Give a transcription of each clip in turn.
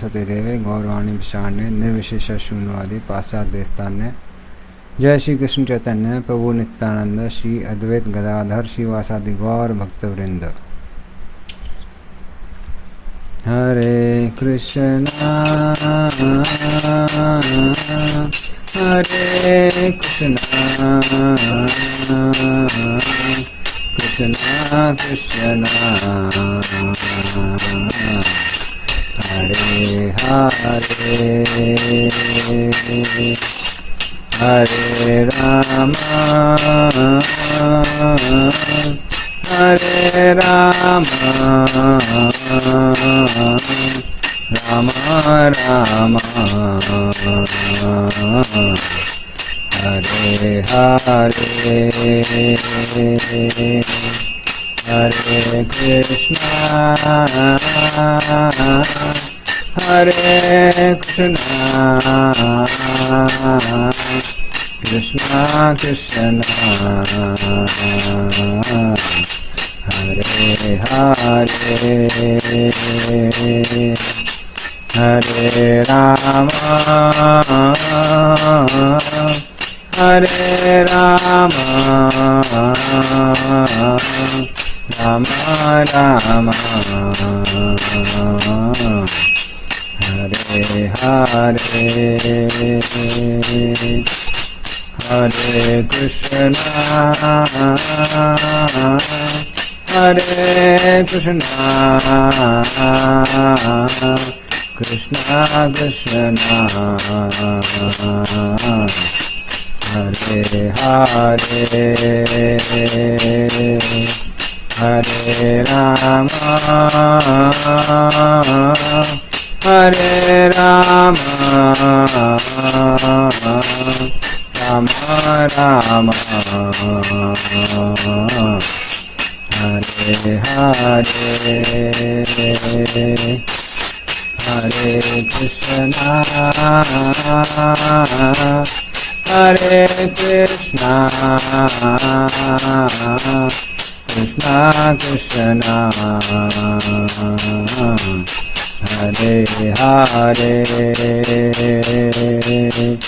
सत्यदेवे गौरवाणी विषाण्य निर्विशेष शून्यवादी पाश्चात्य स्थान्य। जय श्री कृष्ण चैतन्य प्रभु नित्यानंद श्री अद्वैत गदाधर श्रीवासादि गौर भक्तवृंद। हरे कृष्णा कृष्णा कृष्णा हरे हरे हरे राम हरे राम राम राम हरे हरे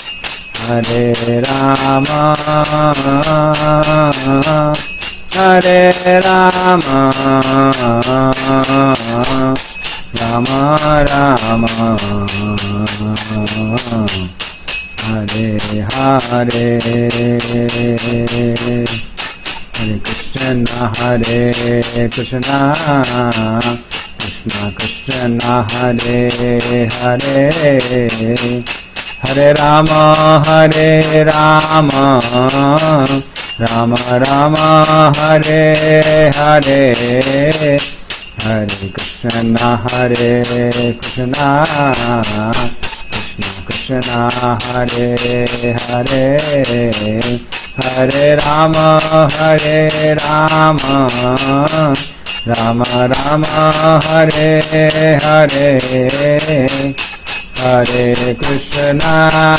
हरे कृष्णा हरे कृष्णा कृष्णा कृष्णा हरे हरे हरे राम हरे राम राम राम हरे हरे हरे कृष्णा हरे कृष्णा कृष्णा कृष्णा हरे हरे हरे राम हरे राम राम राम हरे हरे हरे कृष्णा हरे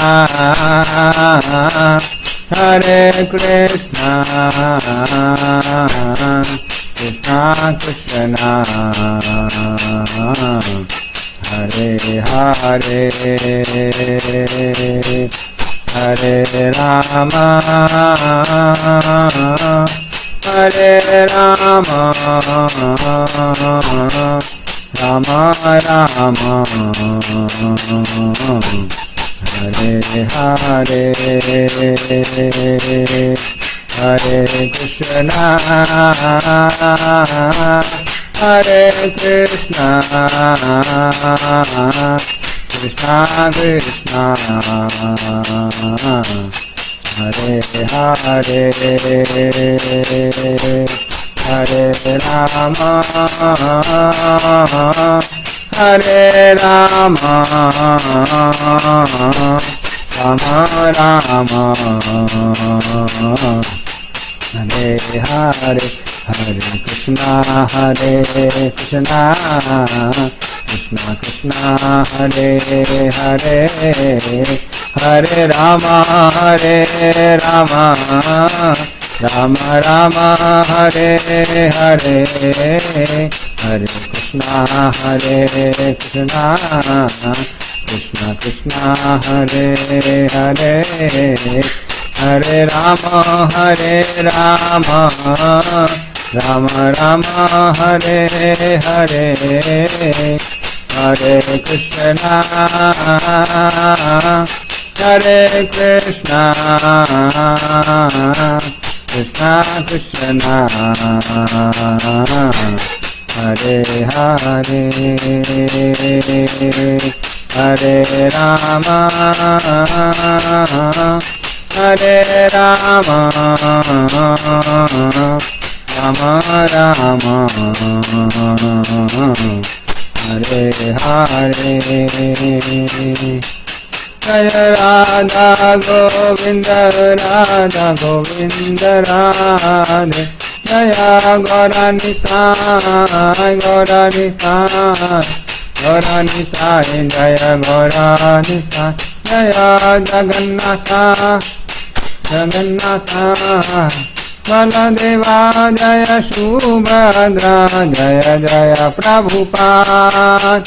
कृष्णा कृष्णा कृष्णा हरे हरे हरे राम हरे राम राम राम हरे हरे हरे कृष्णा हरे कृष्णा कृष्णा कृष्णा हरे हरे हरे राम राम राम हरे हरे हरे कृष्णा कृष्णा कृष्णा हरे हरे हरे राम राम राम हरे हरे हरे कृष्णा कृष्णा कृष्णा हरे हरे हरे राम राम राम हरे हरे हरे कृष्णा कृष्णा कृष्णा कृष्णा हरे हरे हरे राम हरे राम राम राम हरे हरे हरे कृष्णा कृष्णा कृष्णा हरे हरे हरे राम राम राम हरे हरे हरे कृष्णा कृष्णा हरे कृष्णा कृष्णा कृष्णा हरे हरे हरे राम राम राम हरे हरे हरे कृष्णा कृष्णा कृष्णा हरे हरे हरे राम राम राम हरे हरे जय राधा गोविंद राधे जय गौरानिताय जय गौरानिताय जय जगन्नाथ बलदेवा जय सुभद्रा जय जय प्रभुपाद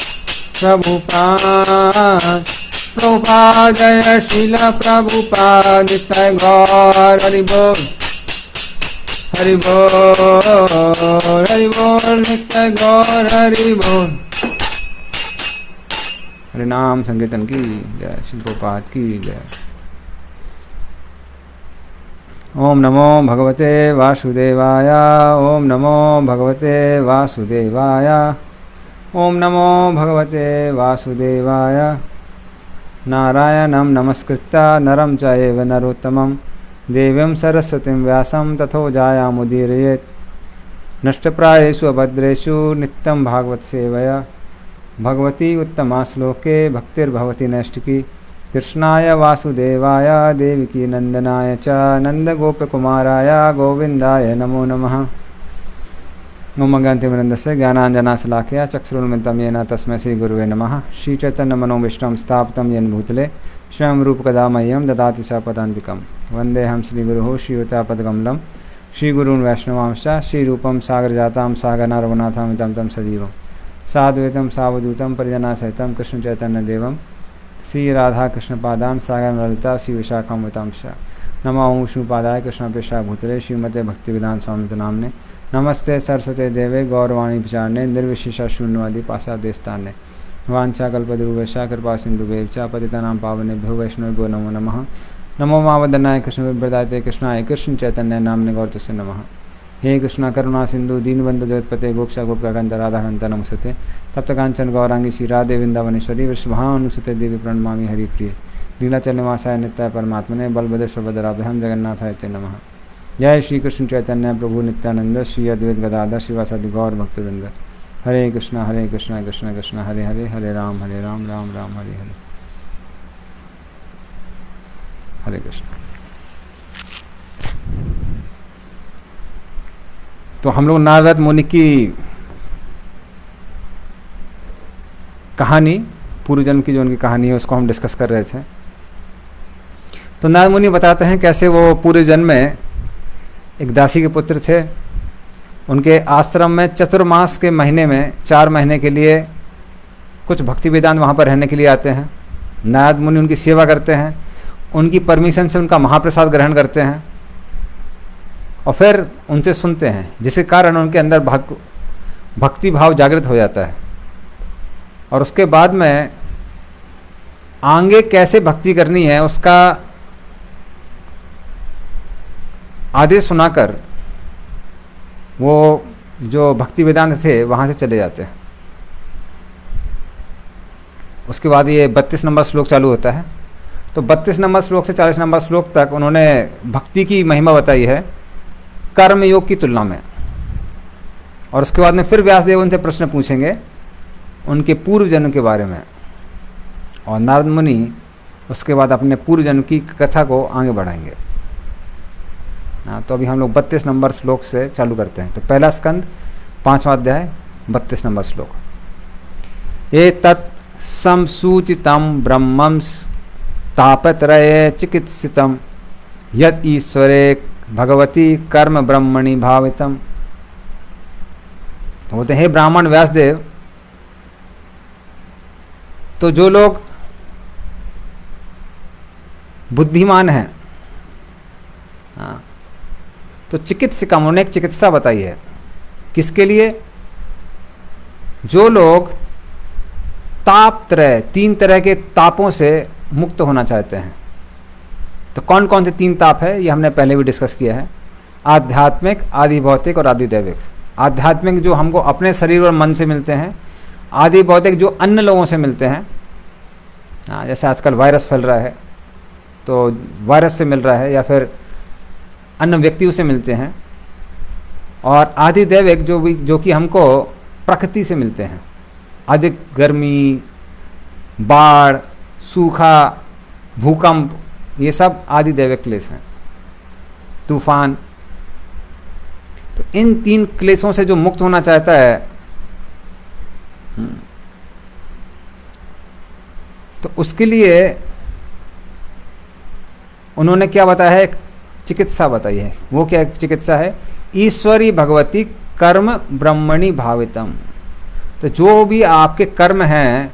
जय शील प्रभुपाद नित्य गौर हरि बोल नित्य गौर हरि बोल। हरि नाम संकीर्तन की जय, श्री प्रभुपाद की जय। ओम नमो भगवते वासुदेवाय ओम नमो भगवते वासुदेवाय ओम नमो भगवते वासुदेवाय। नारायणं नमस्कृत्य नरं चैव नरोत्तमं देवीं सरस्वतीं व्यासं ततो जायामुदीरयेत्। नष्टप्रायेषु अभद्रेषु नित्यं भागवत सेवया भगवती उत्तमा श्लोके भक्तिर्भवति नैष्टिकी। कृष्णाय वासुदेवाय देवकी नंदनाय च नंदगोपकुमाराय गोविंदाय नमो नमः। ओम अज्ञानतिमिरन्दस्य ज्ञानाञ्जनशलाकया चक्षुरुन्मिलितं येन तस्मै श्रीगुरुवे नमः। श्रीचैतन्यमनोभीष्टं स्थापितं येन भूतले स्वयं रूपकदा मह्यं ददाति च पदान्तिकं। वन्देऽहं श्रीगुरुः श्रीयुतापदकमलं श्रीगुरून् वैष्णवांश्च श्रीरूपं सागरजातं सहगणा रघुनाथामितं तं सजीवं साद्वैतं सावधूतं परिजनासहितं कृष्णचैतन्यदेवं श्रीराधाकृष्णपादान् सागर ललिता श्रीविशाखामृतांश्च। नमो विष्णुपादाय कृष्णप्रेष्ठाय भूतले श्रीमते भक्तिवेदांत स्वामिते नाम्ने। नमस्ते सरस्वते देवे गौरवाणी विचारणे निर्विशेष शून्यवादी पाशादेस्तान्ने। वाञ्छाकल्पतरुभ्यश्च कृपा सिन्धुभ्यः च पतितानां पावनेभ्यो वैष्णवेभ्यो नमो नमः। नमो महावदनाय कृष्णविप्रदायते कृष्णाय कृष्ण चैतन्य नाम्ने गौरतस्य नमः। हे कृष्ण करुणा सिंधु दीनबंधु जगत्पते गोक्षा गोपिकाकांत राधाकांत नमस्ते। तप्तकांचन गौरांगी श्री राधे वृंदावनेश्वरी वृषभानुसुते देवी प्रणमामि हरिप्रिय। लीलाचल निवासाय नित्याय परमात्मने बलभद्र सुभद्राभ्यां जगन्नाथाय ते नमः। जय श्री कृष्ण चैतन्य प्रभु नित्यानंद श्री अद्वैत गदाधर श्रीवासादि गौर भक्तवृंद। हरे कृष्ण कृष्ण कृष्ण हरे हरे हरे राम राम राम हरे हरे। हरे कृष्ण। तो हम लोग नारद मुनि की कहानी, पूर्व जन्म की जो उनकी कहानी है उसको हम डिस्कस कर रहे थे। तो नारद मुनि बताते हैं कैसे वो पूर्व जन्म में एक दासी के पुत्र थे। उनके आश्रम में चतुर्मास के महीने में 4 महीने के लिए कुछ भक्ति वेदांत वहाँ पर रहने के लिए आते हैं। नारद मुनि उनकी सेवा करते हैं, उनकी परमिशन से उनका महाप्रसाद ग्रहण करते हैं और फिर उनसे सुनते हैं, जिसके कारण उनके अंदर भक्ति भाव जागृत हो जाता है। और उसके बाद में आगे कैसे भक्ति करनी है उसका आदेश सुनाकर वो जो भक्ति वेदांत थे वहाँ से चले जाते हैं। उसके बाद ये 32 नंबर श्लोक चालू होता है। तो 32 नंबर श्लोक से 40 नंबर श्लोक तक उन्होंने भक्ति की महिमा बताई है कर्म योग की तुलना में। और उसके बाद में फिर व्यासदेव उनसे प्रश्न पूछेंगे उनके पूर्व जन्म के बारे में, और नारद मुनि उसके बाद अपने पूर्व जन्म की कथा को आगे बढ़ाएंगे। तो अभी हम लोग 32 नंबर श्लोक से चालू करते हैं। तो पहला स्कंद 5वां अध्याय 32 नंबर श्लोक। ये तत् संसूचितं ब्रह्मं तापत्रये चिकित्सितं यत् ईश्वरे भगवती कर्म ब्रह्मणि भावितम। बोलते हैं, हे ब्राह्मण व्यासदेव, तो जो लोग बुद्धिमान हैं, हाँ, तो चिकित्सिका, उन्होंने एक चिकित्सा बताई है किसके लिए, जो लोग ताप त्रय, 3 तरह के तापों से मुक्त होना चाहते हैं। तो कौन कौन से 3 ताप है, ये हमने पहले भी डिस्कस किया है। आध्यात्मिक, आदि भौतिक और आदि दैविक। आध्यात्मिक जो हमको अपने शरीर और मन से मिलते हैं, आदि भौतिक जो अन्य लोगों से मिलते हैं, हाँ, जैसे आजकल वायरस फैल रहा है तो वायरस से मिल रहा है, या फिर अन्य व्यक्तियों से मिलते हैं। और आदि दैविक जो कि हमको प्रकृति से मिलते हैं, अधिक गर्मी, बाढ़, सूखा, भूकंप, ये सब आदि दैविक क्लेश हैं, तूफान। तो इन 3 क्लेशों से जो मुक्त होना चाहता है, तो उसके लिए उन्होंने क्या बताया है, एक चिकित्सा बताई है। वो क्या चिकित्सा है, ईश्वरी भगवती कर्म ब्रह्मणि भावितम। तो जो भी आपके कर्म हैं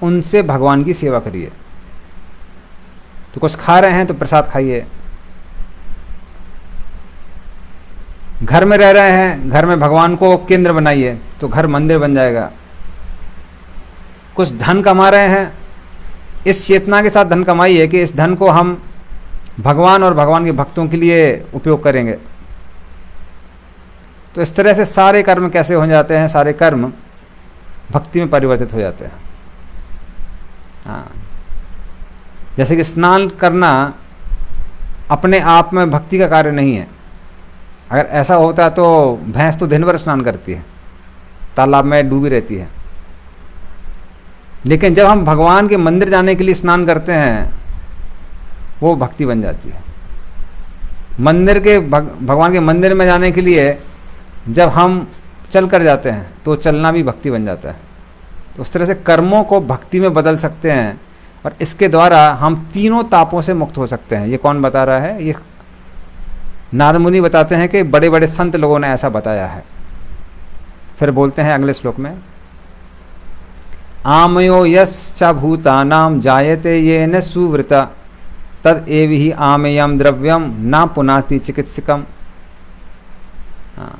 उनसे भगवान की सेवा करिए। तो कुछ खा रहे हैं तो प्रसाद खाइए, घर में रह रहे हैं, घर में भगवान को केंद्र बनाइए तो घर मंदिर बन जाएगा। कुछ धन कमा रहे हैं, इस चेतना के साथ धन कमाइए कि इस धन को हम भगवान और भगवान के भक्तों के लिए उपयोग करेंगे। तो इस तरह से सारे कर्म कैसे हो जाते हैं, सारे कर्म भक्ति में परिवर्तित हो जाते हैं। हाँ, जैसे कि स्नान करना अपने आप में भक्ति का कार्य नहीं है। अगर ऐसा होता तो भैंस तो दिन भर स्नान करती है, तालाब में डूबी रहती है। लेकिन जब हम भगवान के मंदिर जाने के लिए स्नान करते हैं, वो भक्ति बन जाती है। मंदिर के भगवान के मंदिर में जाने के लिए जब हम चल कर जाते हैं तो चलना भी भक्ति बन जाता है। तो उस तरह से कर्मों को भक्ति में बदल सकते हैं, और इसके द्वारा हम 3 तापों से मुक्त हो सकते हैं। ये कौन बता रहा है, ये नारद मुनि बताते हैं कि बड़े बड़े संत लोगों ने ऐसा बताया है। फिर बोलते हैं अगले श्लोक में, आमयो यश्च भूतानां जायते येन सुवृता तद एव ही आमेयम द्रव्यम ना पुनाति चिकित्सिकम। हाँ,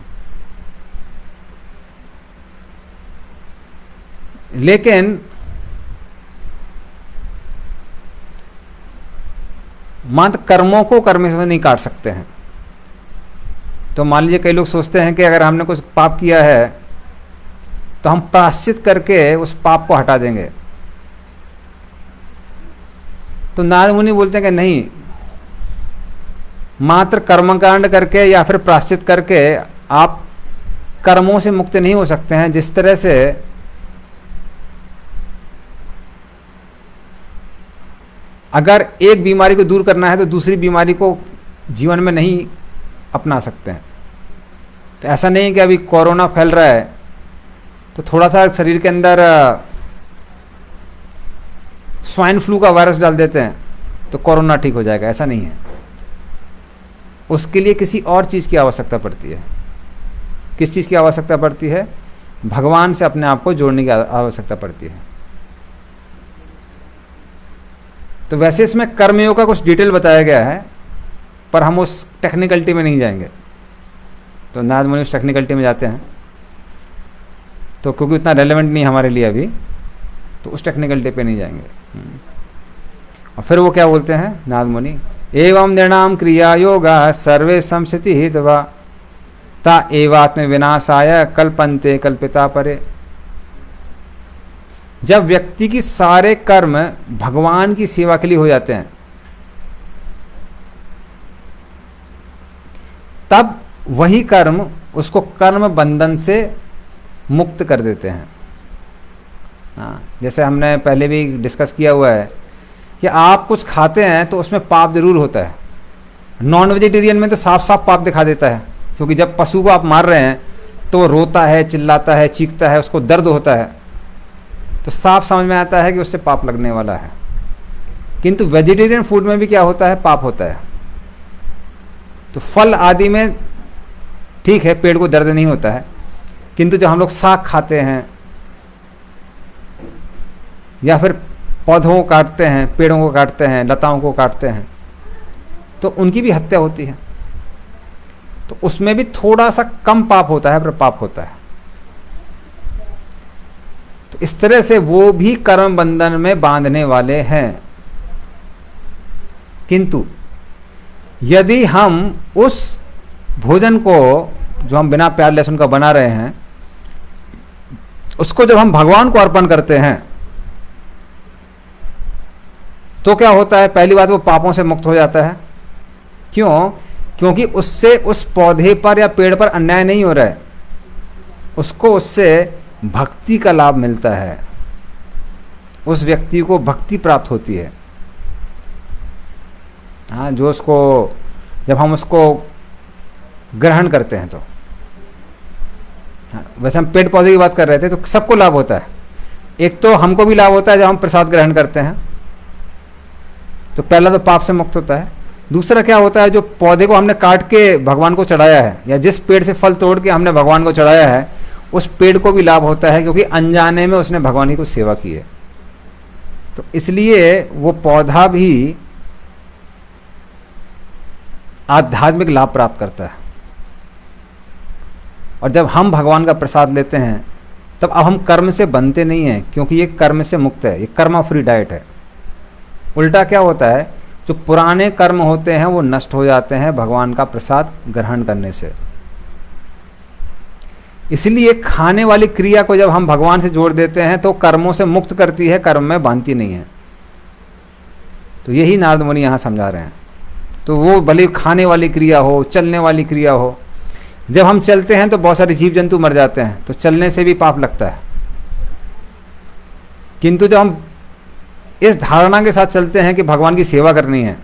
लेकिन मात्र कर्मों को कर्म से नहीं काट सकते हैं। तो मान लीजिए कई लोग सोचते हैं कि अगर हमने कुछ पाप किया है तो हम प्रायश्चित करके उस पाप को हटा देंगे। तो नारद मुनि बोलते हैं कि नहीं, मात्र कर्मकांड करके या फिर प्रायश्चित करके आप कर्मों से मुक्त नहीं हो सकते हैं। जिस तरह से अगर एक बीमारी को दूर करना है तो दूसरी बीमारी को जीवन में नहीं अपना सकते हैं। तो ऐसा नहीं कि अभी कोरोना फैल रहा है तो थोड़ा सा शरीर के अंदर स्वाइन फ्लू का वायरस डाल देते हैं तो कोरोना ठीक हो जाएगा, ऐसा नहीं है। उसके लिए किसी और चीज़ की आवश्यकता पड़ती है। किस चीज़ की आवश्यकता पड़ती है? भगवान से अपने आप को जोड़ने की आवश्यकता पड़ती है। तो वैसे इसमें कर्मयोग का कुछ डिटेल बताया गया है, पर हम उस टेक्निकलिटी में नहीं जाएंगे। तो नारद मुनि उस टेक्निकलिटी में जाते हैं तो क्योंकि उतना रेलेवेंट नहीं हमारे लिए अभी, तो उस टेक्निकलिटी पे नहीं जाएंगे। और फिर वो क्या बोलते हैं नारद मुनि, एवं निर्णाम क्रिया योगा सर्वे संस्थिति हितवा ता एवात्म विनाशाय कल्पन्ते कल्पिता परे। जब व्यक्ति की सारे कर्म भगवान की सेवा के लिए हो जाते हैं तब वही कर्म उसको कर्म बंधन से मुक्त कर देते हैं। हाँ, जैसे हमने पहले भी डिस्कस किया हुआ है कि आप कुछ खाते हैं तो उसमें पाप जरूर होता है। नॉन वेजिटेरियन में तो साफ साफ पाप दिखा देता है, क्योंकि जब पशु को आप मार रहे हैं तो वो रोता है, चिल्लाता है, चीखता है, उसको दर्द होता है, तो साफ समझ में आता है कि उससे पाप लगने वाला है। किंतु वेजिटेरियन फूड में भी क्या होता है? पाप होता है। तो फल आदि में ठीक है, पेट को दर्द नहीं होता है, किंतु जब हम लोग साग खाते हैं या फिर पौधों को काटते हैं, पेड़ों को काटते हैं, लताओं को काटते हैं, तो उनकी भी हत्या होती है। तो उसमें भी थोड़ा सा कम पाप होता है, पर पाप होता है। तो इस तरह से वो भी कर्म बंधन में बांधने वाले हैं। किंतु यदि हम उस भोजन को जो हम बिना प्याज लहसुन का बना रहे हैं, उसको जब हम भगवान को अर्पण करते हैं तो क्या होता है? पहली बात, वो पापों से मुक्त हो जाता है। क्यों? क्योंकि उससे उस पौधे पर या पेड़ पर अन्याय नहीं हो रहा है, उसको उससे भक्ति का लाभ मिलता है, उस व्यक्ति को भक्ति प्राप्त होती है। हाँ, जो उसको, जब हम उसको ग्रहण करते हैं तो, हाँ, वैसे हम पेड़ पौधे की बात कर रहे थे, तो सबको लाभ होता है। एक तो हमको भी लाभ होता है जब हम प्रसाद ग्रहण करते हैं, तो पहला तो पाप से मुक्त होता है। दूसरा क्या होता है, जो पौधे को हमने काट के भगवान को चढ़ाया है, या जिस पेड़ से फल तोड़ के हमने भगवान को चढ़ाया है, उस पेड़ को भी लाभ होता है, क्योंकि अनजाने में उसने भगवान की कुछ सेवा की है। तो इसलिए वो पौधा भी आध्यात्मिक लाभ प्राप्त करता है। और जब हम भगवान का प्रसाद लेते हैं, तब अब हम कर्म से बनते नहीं हैं, क्योंकि ये कर्म से मुक्त है, ये कर्म फ्री डाइट है। उल्टा क्या होता है, जो पुराने कर्म होते हैं वो नष्ट हो जाते हैं भगवान का प्रसाद ग्रहण करने से। इसलिए खाने वाली क्रिया को जब हम भगवान से जोड़ देते हैं तो कर्मों से मुक्त करती है, कर्म में बांधती नहीं है। तो यही नारद मुनि यहाँ समझा रहे हैं। तो वो भले खाने वाली क्रिया हो, चलने वाली क्रिया हो, जब हम चलते हैं तो बहुत सारे जीव जंतु मर जाते हैं, तो चलने से भी पाप लगता है। किंतु जब हम इस धारणा के साथ चलते हैं कि भगवान की सेवा करनी है,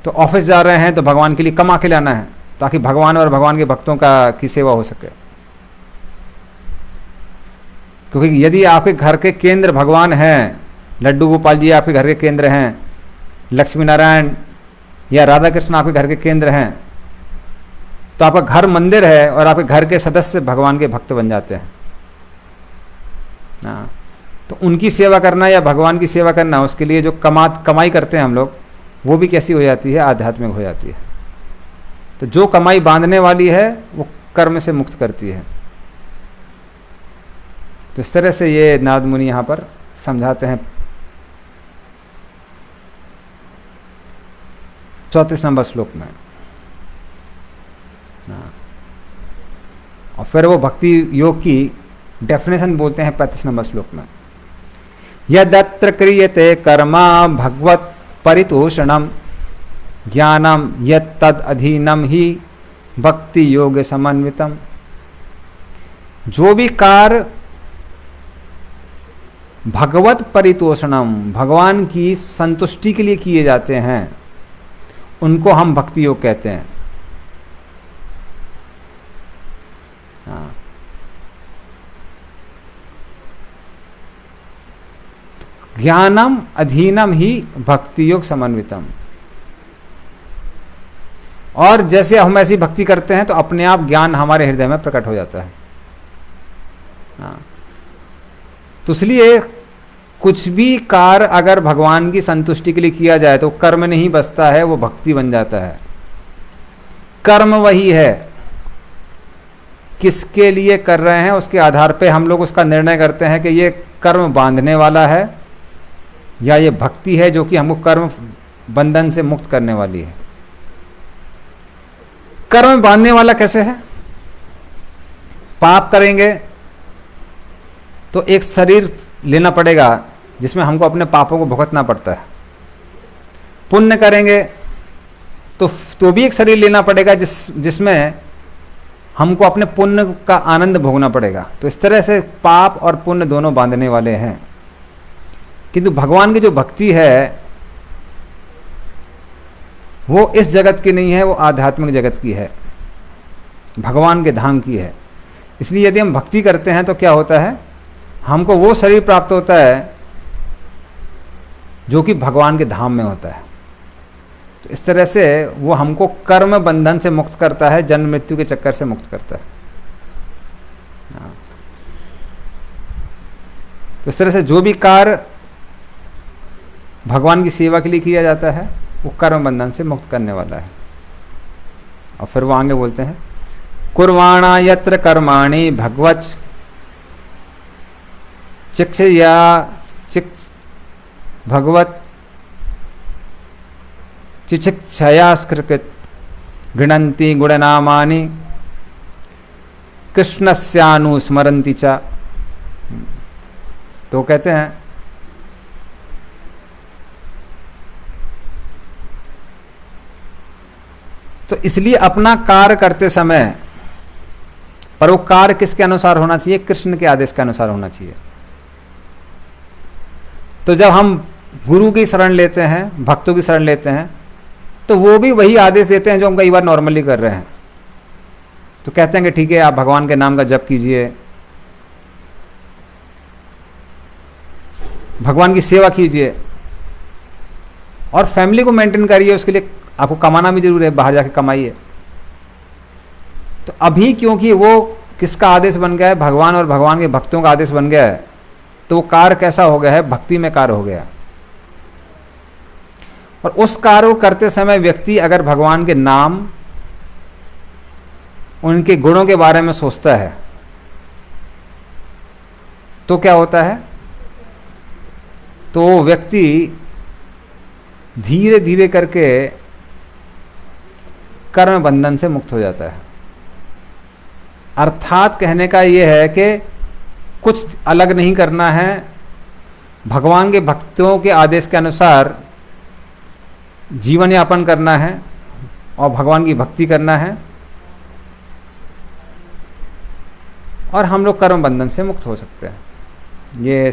तो ऑफिस जा रहे हैं तो भगवान के लिए कमा के लाना है, ताकि भगवान और भगवान के भक्तों की सेवा हो सके। क्योंकि यदि आपके घर के केंद्र भगवान हैं, लड्डू गोपाल जी आपके घर के केंद्र हैं, लक्ष्मी नारायण या राधा कृष्ण आपके घर के केंद्र हैं, तो आपका घर मंदिर है और आपके घर के सदस्य भगवान के भक्त बन जाते हैं। हाँ, तो उनकी सेवा करना या भगवान की सेवा करना, उसके लिए जो कमाई करते हैं हम लोग, वो भी कैसी हो जाती है? आध्यात्मिक हो जाती है। तो जो कमाई बांधने वाली है वो कर्म से मुक्त करती है। तो इस तरह से ये नारद मुनि यहाँ पर समझाते हैं 34 नंबर श्लोक में। और फिर वो भक्ति योग की डेफिनेशन बोलते हैं 35 नंबर श्लोक में। यदत्र क्रियते कर्मा भगवत परितोषणम ज्ञानम यद अधीनम ही भक्ति योग समन्वितम। जो भी कार्य भगवत परितोषणम, भगवान की संतुष्टि के लिए किए जाते हैं, उनको हम भक्ति योग कहते हैं। हाँ, ज्ञानम अधीनम ही भक्ति योग समन्वितम। और जैसे हम ऐसी भक्ति करते हैं तो अपने आप ज्ञान हमारे हृदय में प्रकट हो जाता है। हाँ, तो इसलिए कुछ भी कार्य अगर भगवान की संतुष्टि के लिए किया जाए तो कर्म नहीं बचता है, वो भक्ति बन जाता है। कर्म वही है, किसके लिए कर रहे हैं उसके आधार पे हम लोग उसका निर्णय करते हैं कि ये कर्म बांधने वाला है या ये भक्ति है जो कि हमको कर्म बंधन से मुक्त करने वाली है। कर्म बांधने वाला कैसे है? पाप करेंगे तो एक शरीर लेना पड़ेगा जिसमें हमको अपने पापों को भुगतना पड़ता है। पुण्य करेंगे तो भी एक शरीर लेना पड़ेगा जिसमें हमको अपने पुण्य का आनंद भोगना पड़ेगा। तो इस तरह से पाप और पुण्य दोनों बांधने वाले हैं। किंतु भगवान की जो भक्ति है वो इस जगत की नहीं है, वो आध्यात्मिक जगत की है, भगवान के धाम की है। इसलिए यदि हम भक्ति करते हैं तो क्या होता है, हमको वो शरीर प्राप्त होता है जो कि भगवान के धाम में होता है। तो इस तरह से वो हमको कर्म बंधन से मुक्त करता है, जन्म मृत्यु के चक्कर से मुक्त करता है। तो इस तरह से जो भी कार्य भगवान की सेवा के लिए किया जाता है वो कर्म बंधन से मुक्त करने वाला है। और फिर वो आगे बोलते हैं, कुर्वाणा यत्र कर्माणि भगवत् चिक्षया भगवत चिक्षया स्कृत गृणन्ति गुणनामानि कृष्णस्यानुस्मरन्ति च। तो कहते हैं तो इसलिए अपना कार्य करते समय पर वो कार्य किसके अनुसार होना चाहिए? कृष्ण के आदेश के अनुसार होना चाहिए। तो जब हम गुरु की शरण लेते हैं, भक्तों की शरण लेते हैं, तो वो भी वही आदेश देते हैं जो हम कई बार नॉर्मली कर रहे हैं। तो कहते हैं कि ठीक है, आप भगवान के नाम का जप कीजिए, भगवान की सेवा कीजिए और फैमिली को मेंटेन करिए। उसके लिए आपको कमाना भी जरूर है, बाहर जाके कमाइए। तो अभी क्योंकि वो किसका आदेश बन गया है? भगवान और भगवान के भक्तों का आदेश बन गया है। तो वो कार्य कैसा हो गया है? भक्ति में कार्य हो गया। और उस कार्य को करते समय व्यक्ति अगर भगवान के नाम, उनके गुणों के बारे में सोचता है तो क्या होता है? तो वो व्यक्ति धीरे धीरे करके कर्म बंधन से मुक्त हो जाता है। अर्थात कहने का यह है कि कुछ अलग नहीं करना है, भगवान के भक्तों के आदेश के अनुसार जीवन यापन करना है और भगवान की भक्ति करना है और हम लोग कर्म बंधन से मुक्त हो सकते हैं। ये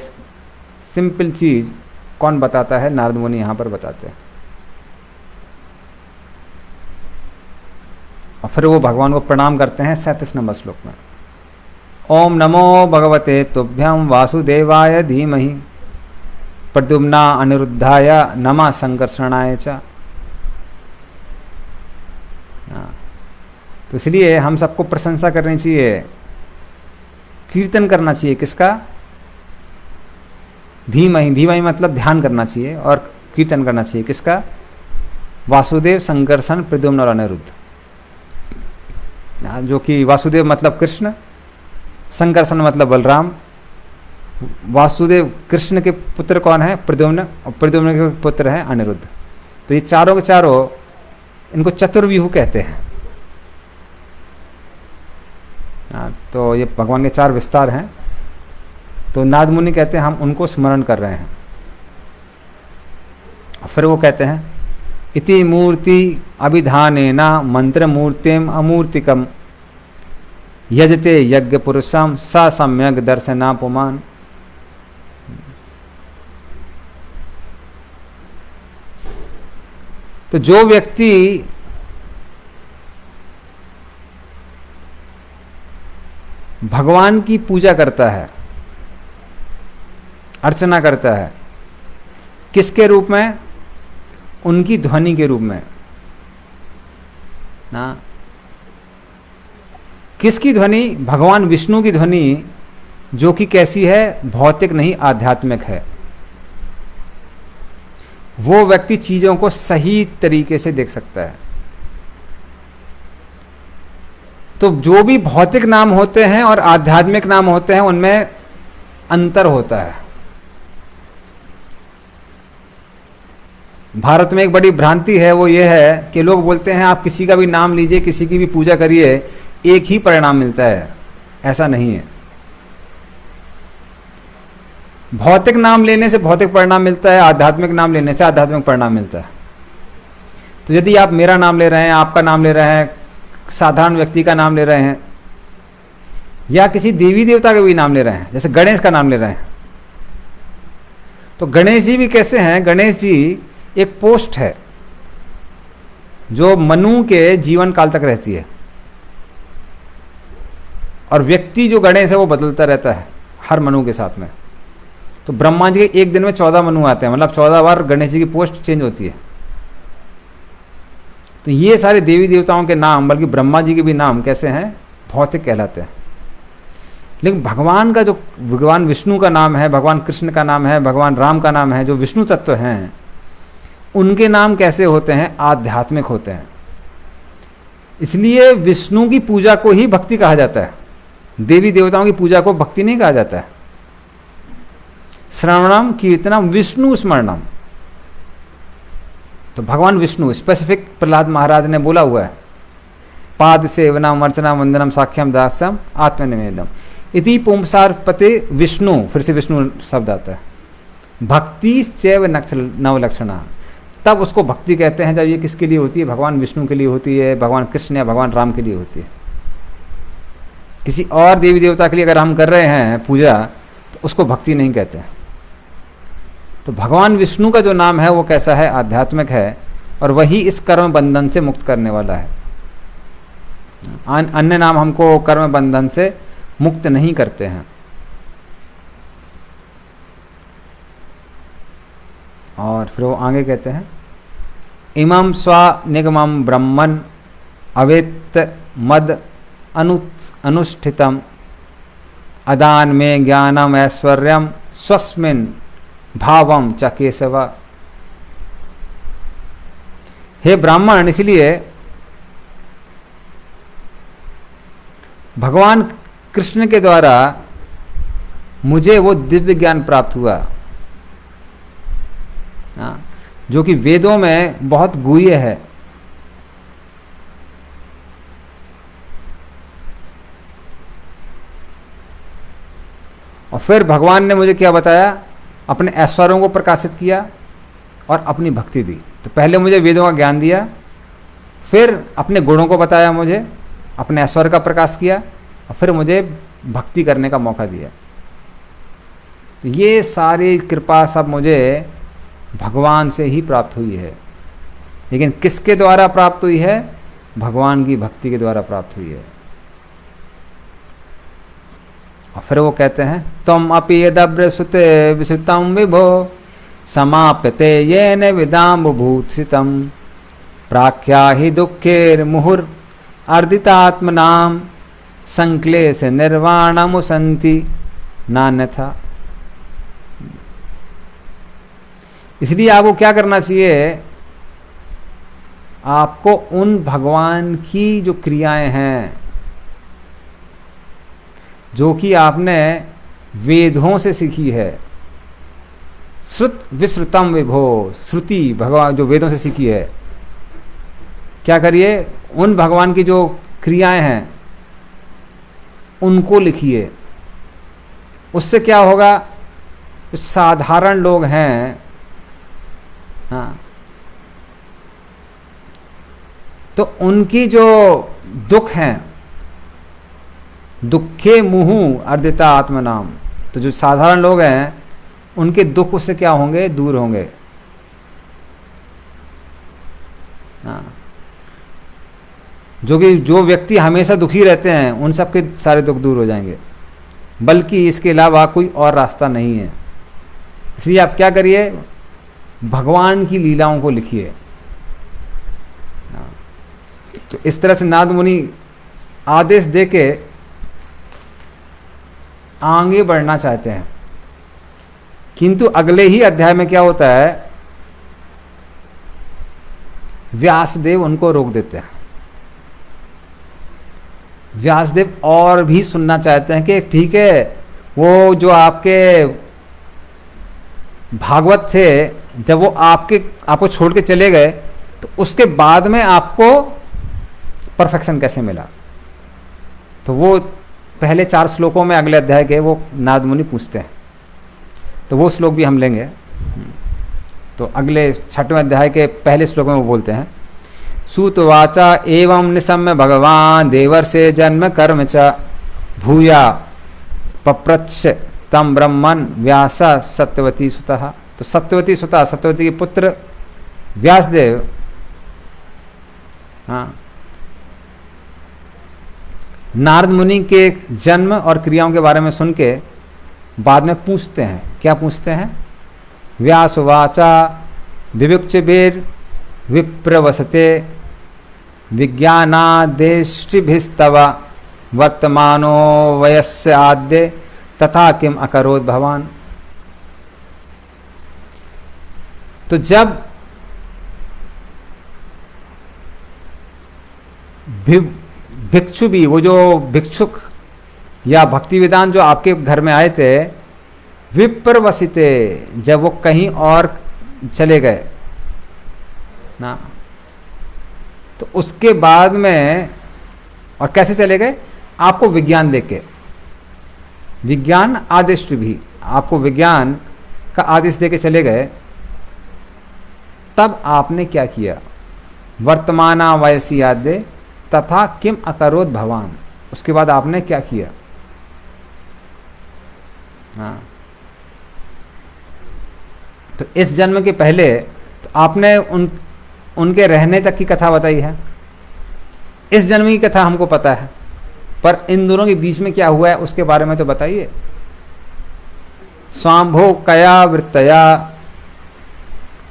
सिंपल चीज कौन बताता है? नारद मुनि यहां पर बताते हैं। और फिर वो भगवान को प्रणाम करते हैं 37 नंबर श्लोक में। ओम नमो भगवते तुभ्यं वासुदेवाय धीमहि प्रद्युम्ना अनिरुद्धाय नमः संकर्षणाय च। तो इसलिए हम सबको प्रशंसा करनी चाहिए, कीर्तन करना चाहिए। किसका? धीमहि। धीमहि मतलब ध्यान करना चाहिए और कीर्तन करना चाहिए। किसका? वासुदेव, संकर्षण, प्रद्युम्न और अनिरुद्ध। जो कि वासुदेव मतलब कृष्ण, संकर्षण मतलब बलराम। वासुदेव कृष्ण के पुत्र कौन है? प्रद्युम्न। और प्रद्युम्न के पुत्र हैं अनिरुद्ध। तो ये चारों के चारों, इनको चतुर्व्यूह कहते हैं। तो ये भगवान के 4 विस्तार हैं। तो नारद मुनि कहते हैं हम उनको स्मरण कर रहे हैं। फिर वो कहते हैं इति मूर्ति अभिधानेन मंत्र मूर्तिम अमूर्तिकम यजते यज्ञ पुरुषम स सम्यक दर्शना पुमान। तो जो व्यक्ति भगवान की पूजा करता है, अर्चना करता है, किसके रूप में? उनकी ध्वनि के रूप में ना। किसकी ध्वनि? भगवान विष्णु की ध्वनि, जो कि कैसी है? भौतिक नहीं, आध्यात्मिक है। वो व्यक्ति चीजों को सही तरीके से देख सकता है। तो जो भी भौतिक नाम होते हैं और आध्यात्मिक नाम होते हैं उनमें अंतर होता है। भारत में एक बड़ी भ्रांति है, वो ये है कि लोग बोलते हैं आप किसी का भी नाम लीजिए, किसी की भी पूजा करिए, एक ही परिणाम मिलता है। ऐसा नहीं है। भौतिक नाम लेने से भौतिक परिणाम मिलता है, आध्यात्मिक नाम लेने से आध्यात्मिक परिणाम मिलता है। तो यदि आप मेरा नाम ले रहे हैं, आपका नाम ले रहे हैं, साधारण व्यक्ति का नाम ले रहे हैं, या किसी देवी देवता का भी नाम ले रहे हैं, जैसे गणेश का नाम ले रहे हैं, तो गणेश जी भी कैसे हैं? गणेश जी एक पोस्ट है जो मनु के जीवन काल तक रहती है। और व्यक्ति जो गणेश है वो बदलता रहता है हर मनु के साथ में। तो ब्रह्मा जी के एक दिन में 14 मनु आते हैं, मतलब 14 बार गणेश जी की पोस्ट चेंज होती है। तो ये सारे देवी देवताओं के नाम, बल्कि ब्रह्मा जी के भी नाम कैसे हैं? भौतिक कहलाते हैं। लेकिन भगवान का जो भगवान विष्णु का नाम है, भगवान कृष्ण का नाम है, भगवान राम का नाम है, जो विष्णु तत्व हैं, उनके नाम कैसे होते हैं? आध्यात्मिक होते हैं। इसलिए विष्णु की पूजा को ही भक्ति कहा जाता है, देवी देवताओं की पूजा को भक्ति नहीं कहा जाता है। श्रवणम कीर्तनम विष्णु स्मरणम, तो भगवान विष्णु स्पेसिफिक प्रहलाद महाराज ने बोला हुआ है, पाद सेवनम अर्चना वंदनम साख्यम दास्यम आत्मनिवेदम इति पुंसार पते विष्णु, फिर से विष्णु शब्द आता है। भक्ति चैव नवलक्षणा, तब उसको भक्ति कहते हैं जब ये किसके लिए होती है? भगवान विष्णु के लिए होती है, भगवान कृष्ण या भगवान राम के लिए होती है। किसी और देवी देवता के लिए अगर हम कर रहे हैं पूजा तो उसको भक्ति नहीं कहते हैं। तो भगवान विष्णु का जो नाम है वो कैसा है? आध्यात्मिक है, और वही इस कर्म बंधन से मुक्त करने वाला है। अन्य नाम हमको कर्म बंधन से मुक्त नहीं करते हैं। और फिर वो आगे कहते हैं, इमं स्वा निगमं ब्रह्मन् अवेत्त मद अनुष्ठितम अदान में ज्ञानम ऐश्वर्यम स्वस्मिन् भावम च केशव। हे ब्राह्मण, इसलिए भगवान कृष्ण के द्वारा मुझे वो दिव्य ज्ञान प्राप्त हुआ, जो कि वेदों में बहुत गुह्य है। और फिर भगवान ने मुझे क्या बताया? अपने ऐश्वर्यों को प्रकाशित किया और अपनी भक्ति दी। तो पहले मुझे वेदों का ज्ञान दिया, फिर अपने गुणों को बताया, मुझे अपने ऐश्वर्य का प्रकाश किया, और फिर मुझे भक्ति करने का मौका दिया। तो ये सारी कृपा सब मुझे भगवान से ही प्राप्त हुई है। लेकिन किसके द्वारा प्राप्त हुई है? भगवान की भक्ति के द्वारा प्राप्त हुई है। और फिर वो कहते हैं, तुम अपि यदब्र सुते विसुतम विभो समाप्यते येन विदाम भूतसितम प्राख्या ही दुखेर मुहुर अर्दितात्मनाम संक्लेश निर्वाणमुसंति नान्यथा। इसलिए आपको क्या करना चाहिए? आपको उन भगवान की जो क्रियाएं हैं, जो कि आपने वेदों से सीखी है, श्रुत विश्रुतम विभो, श्रुति भगवान जो वेदों से सीखी है, क्या करिए? उन भगवान की जो क्रियाएं हैं उनको लिखिए। उससे क्या होगा? जो साधारण लोग हैं, हाँ, तो उनकी जो दुख हैं, दुखे मुहु अर्दिता आत्मनाम, तो जो साधारण लोग हैं उनके दुख उससे क्या होंगे? दूर होंगे। हाँ, जो व्यक्ति हमेशा दुखी रहते हैं उन सबके सारे दुख दूर हो जाएंगे। बल्कि इसके अलावा कोई और रास्ता नहीं है। इसलिए आप क्या करिए? भगवान की लीलाओं को लिखिए। तो इस तरह से नारद मुनि आदेश देके आगे बढ़ना चाहते हैं, किंतु अगले ही अध्याय में क्या होता है? व्यासदेव उनको रोक देते हैं। व्यासदेव और भी सुनना चाहते हैं कि ठीक है, वो जो आपके भागवत थे, जब वो आपको छोड़ के चले गए तो उसके बाद में आपको परफेक्शन कैसे मिला? तो वो पहले 4 श्लोकों में अगले अध्याय के वो नारद मुनि पूछते हैं। तो वो श्लोक भी हम लेंगे। तो अगले 6वें अध्याय के पहले श्लोक में वो बोलते हैं, सूतवाचा एवं निशम्य भगवान देवर्षे जन्म कर्म च भूया पप्रच्छ तम ब्रह्मन व्यास सत्यवती सुतः। तो सत्यवती सुता, सत्यवती के पुत्र व्यासदेव, हाँ, नारद मुनि के जन्म और क्रियाओं के बारे में सुन के बाद में पूछते हैं। क्या पूछते हैं? व्यासवाचा विविक्चबीर विप्रवसते विज्ञानादेष्टिभिस्तव वर्तमानो वयस्य आद्य तथा किम अकरोत् भवान। तो जब भिक्षु भी, वो जो भिक्षुक या भक्ति विदान जो आपके घर में आए थे, विप्रवसिते, जब वो कहीं और चले गए ना, तो उसके बाद में, और कैसे चले गए, आपको विज्ञान देके, विज्ञान आदेश भी, आपको विज्ञान का आदेश देके चले गए, तब आपने क्या किया, वर्तमाना वयसी आद्य तथा किम अकरोत् भवान, उसके बाद आपने क्या किया। हाँ, तो इस जन्म के पहले तो आपने उनके रहने तक की कथा बताई है, इस जन्म की कथा हमको पता है, पर इन दोनों के बीच में क्या हुआ है उसके बारे में तो बताइए। स्वाम्भो कया वृत्तया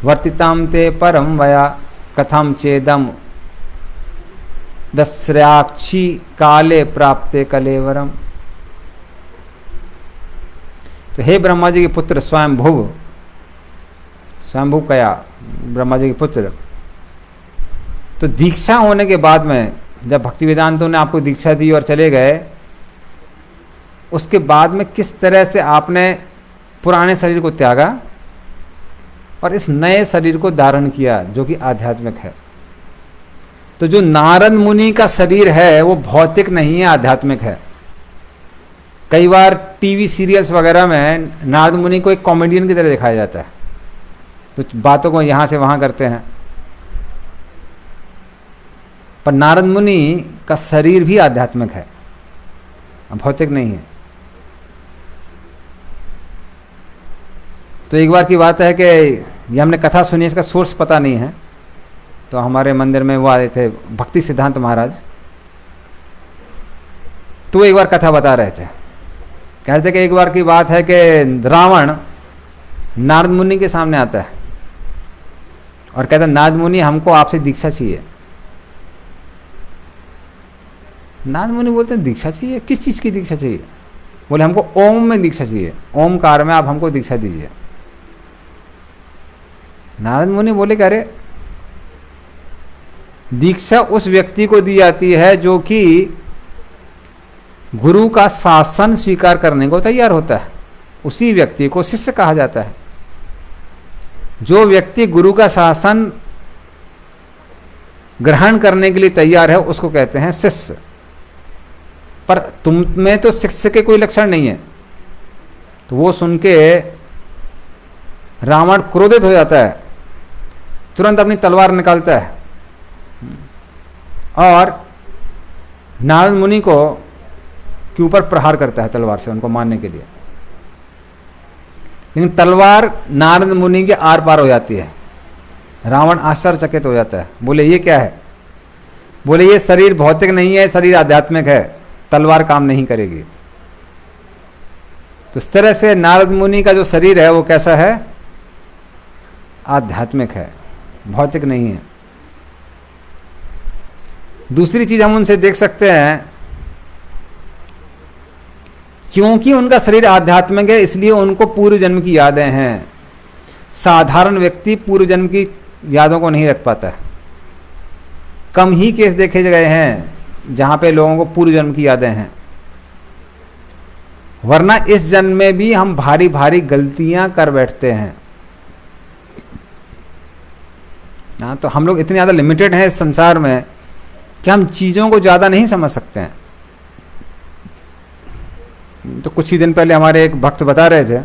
वर्तिताम ते परम वया कथम चेदम दस्राक्षी काले प्राप्ते कलेवरम। तो हे ब्रह्मा जी के पुत्र स्वयंभुव, स्वयंभुव कया, ब्रह्मा जी के पुत्र, तो दीक्षा होने के बाद में जब भक्ति वेदांतों ने आपको दीक्षा दी और चले गए, उसके बाद में किस तरह से आपने पुराने शरीर को त्यागा और इस नए शरीर को धारण किया जो कि आध्यात्मिक है। तो जो नारद मुनि का शरीर है वो भौतिक नहीं है, आध्यात्मिक है। कई बार टीवी सीरियल्स वगैरह में नारद मुनि को एक कॉमेडियन की तरह दिखाया जाता है, कुछ बातों को यहाँ से वहाँ करते हैं, पर नारद मुनि का शरीर भी आध्यात्मिक है, भौतिक नहीं है। तो एक बार की बात है कि ये हमने कथा सुनी, इसका सोर्स पता नहीं है, तो हमारे मंदिर में वो आए थे भक्ति सिद्धांत महाराज, तो एक बार कथा बता रहे थे, कहते थे कि एक बार की बात है कि रावण नारद मुनि के सामने आता है और कहता है नारद मुनि हमको आपसे दीक्षा चाहिए। नारद मुनि बोलते हैं दीक्षा चाहिए, किस चीज़ की दीक्षा चाहिए? बोले हमको ओम में दीक्षा चाहिए, ओमकार में आप हमको दीक्षा दीजिए। नारद मुनि बोले कि अरे दीक्षा उस व्यक्ति को दी जाती है जो कि गुरु का शासन स्वीकार करने को तैयार होता है, उसी व्यक्ति को शिष्य कहा जाता है। जो व्यक्ति गुरु का शासन ग्रहण करने के लिए तैयार है उसको कहते हैं शिष्य। पर तुम में तो शिष्य के कोई लक्षण नहीं है। तो वो सुन के रावण क्रोधित हो जाता है, तुरंत अपनी तलवार निकालता है और नारद मुनि को के ऊपर प्रहार करता है तलवार से, उनको मारने के लिए। लेकिन तलवार नारद मुनि के आर पार हो जाती है। रावण आश्चर्यचकित हो जाता है, बोले ये क्या है? बोले ये शरीर भौतिक नहीं है, शरीर आध्यात्मिक है, तलवार काम नहीं करेगी। तो इस तरह से नारद मुनि का जो शरीर है वो कैसा है? आध्यात्मिक है, भौतिक नहीं है। दूसरी चीज हम उनसे देख सकते हैं, क्योंकि उनका शरीर आध्यात्मिक है इसलिए उनको पूर्व जन्म की यादें हैं। साधारण व्यक्ति पूर्व जन्म की यादों को नहीं रख पाता। कम ही केस देखे गए हैं जहां पे लोगों को पूर्व जन्म की यादें हैं, वरना इस जन्म में भी हम भारी भारी गलतियां कर बैठते हैं ना। तो हम लोग इतने ज़्यादा लिमिटेड हैं इस संसार में कि हम चीज़ों को ज़्यादा नहीं समझ सकते हैं। तो कुछ ही दिन पहले हमारे एक भक्त बता रहे थे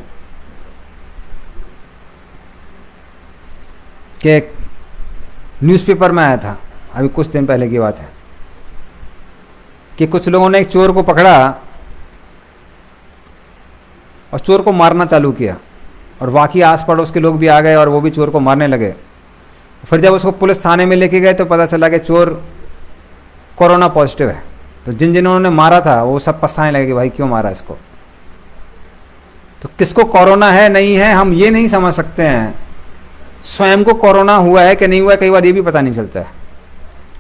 कि न्यूज़पेपर में आया था, अभी कुछ दिन पहले की बात है, कि कुछ लोगों ने एक चोर को पकड़ा और चोर को मारना चालू किया, और बाकी आस पड़ोस के लोग भी आ गए और वो भी चोर को मारने लगे। फिर जब उसको पुलिस थाने में लेके गए तो पता चला कि चोर कोरोना पॉजिटिव है। तो जिन्होंने मारा था वो सब पछताने लगे कि भाई क्यों मारा इसको। तो किसको कोरोना है नहीं है हम ये नहीं समझ सकते हैं, स्वयं को कोरोना हुआ है कि नहीं हुआ है कई बार ये भी पता नहीं चलता है।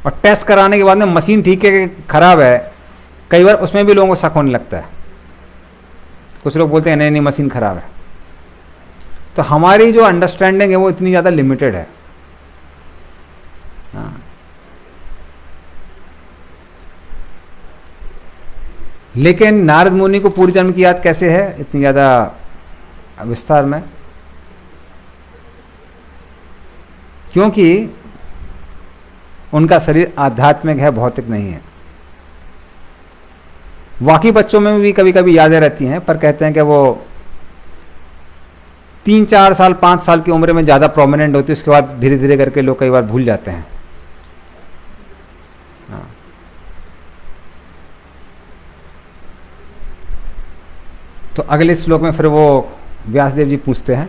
और टेस्ट कराने के बाद में मशीन ठीक है कि खराब है कई बार उसमें भी लोगों को शक होने लगता है। कुछ लोग बोलते हैं नहीं नहीं मशीन खराब है। तो हमारी जो अंडरस्टैंडिंग है वो इतनी ज़्यादा लिमिटेड है। हाँ। लेकिन नारद मुनि को पूर्व जन्म की याद कैसे है इतनी ज़्यादा विस्तार में? क्योंकि उनका शरीर आध्यात्मिक है, भौतिक नहीं है। बाकी बच्चों में भी कभी कभी यादें रहती हैं, पर कहते हैं कि वो 3-4 साल 5 साल की उम्र में ज़्यादा प्रोमिनेंट होती है, उसके बाद धीरे धीरे करके लोग कई बार भूल जाते हैं। हाँ। तो अगले श्लोक में फिर वो व्यासदेव जी पूछते हैं,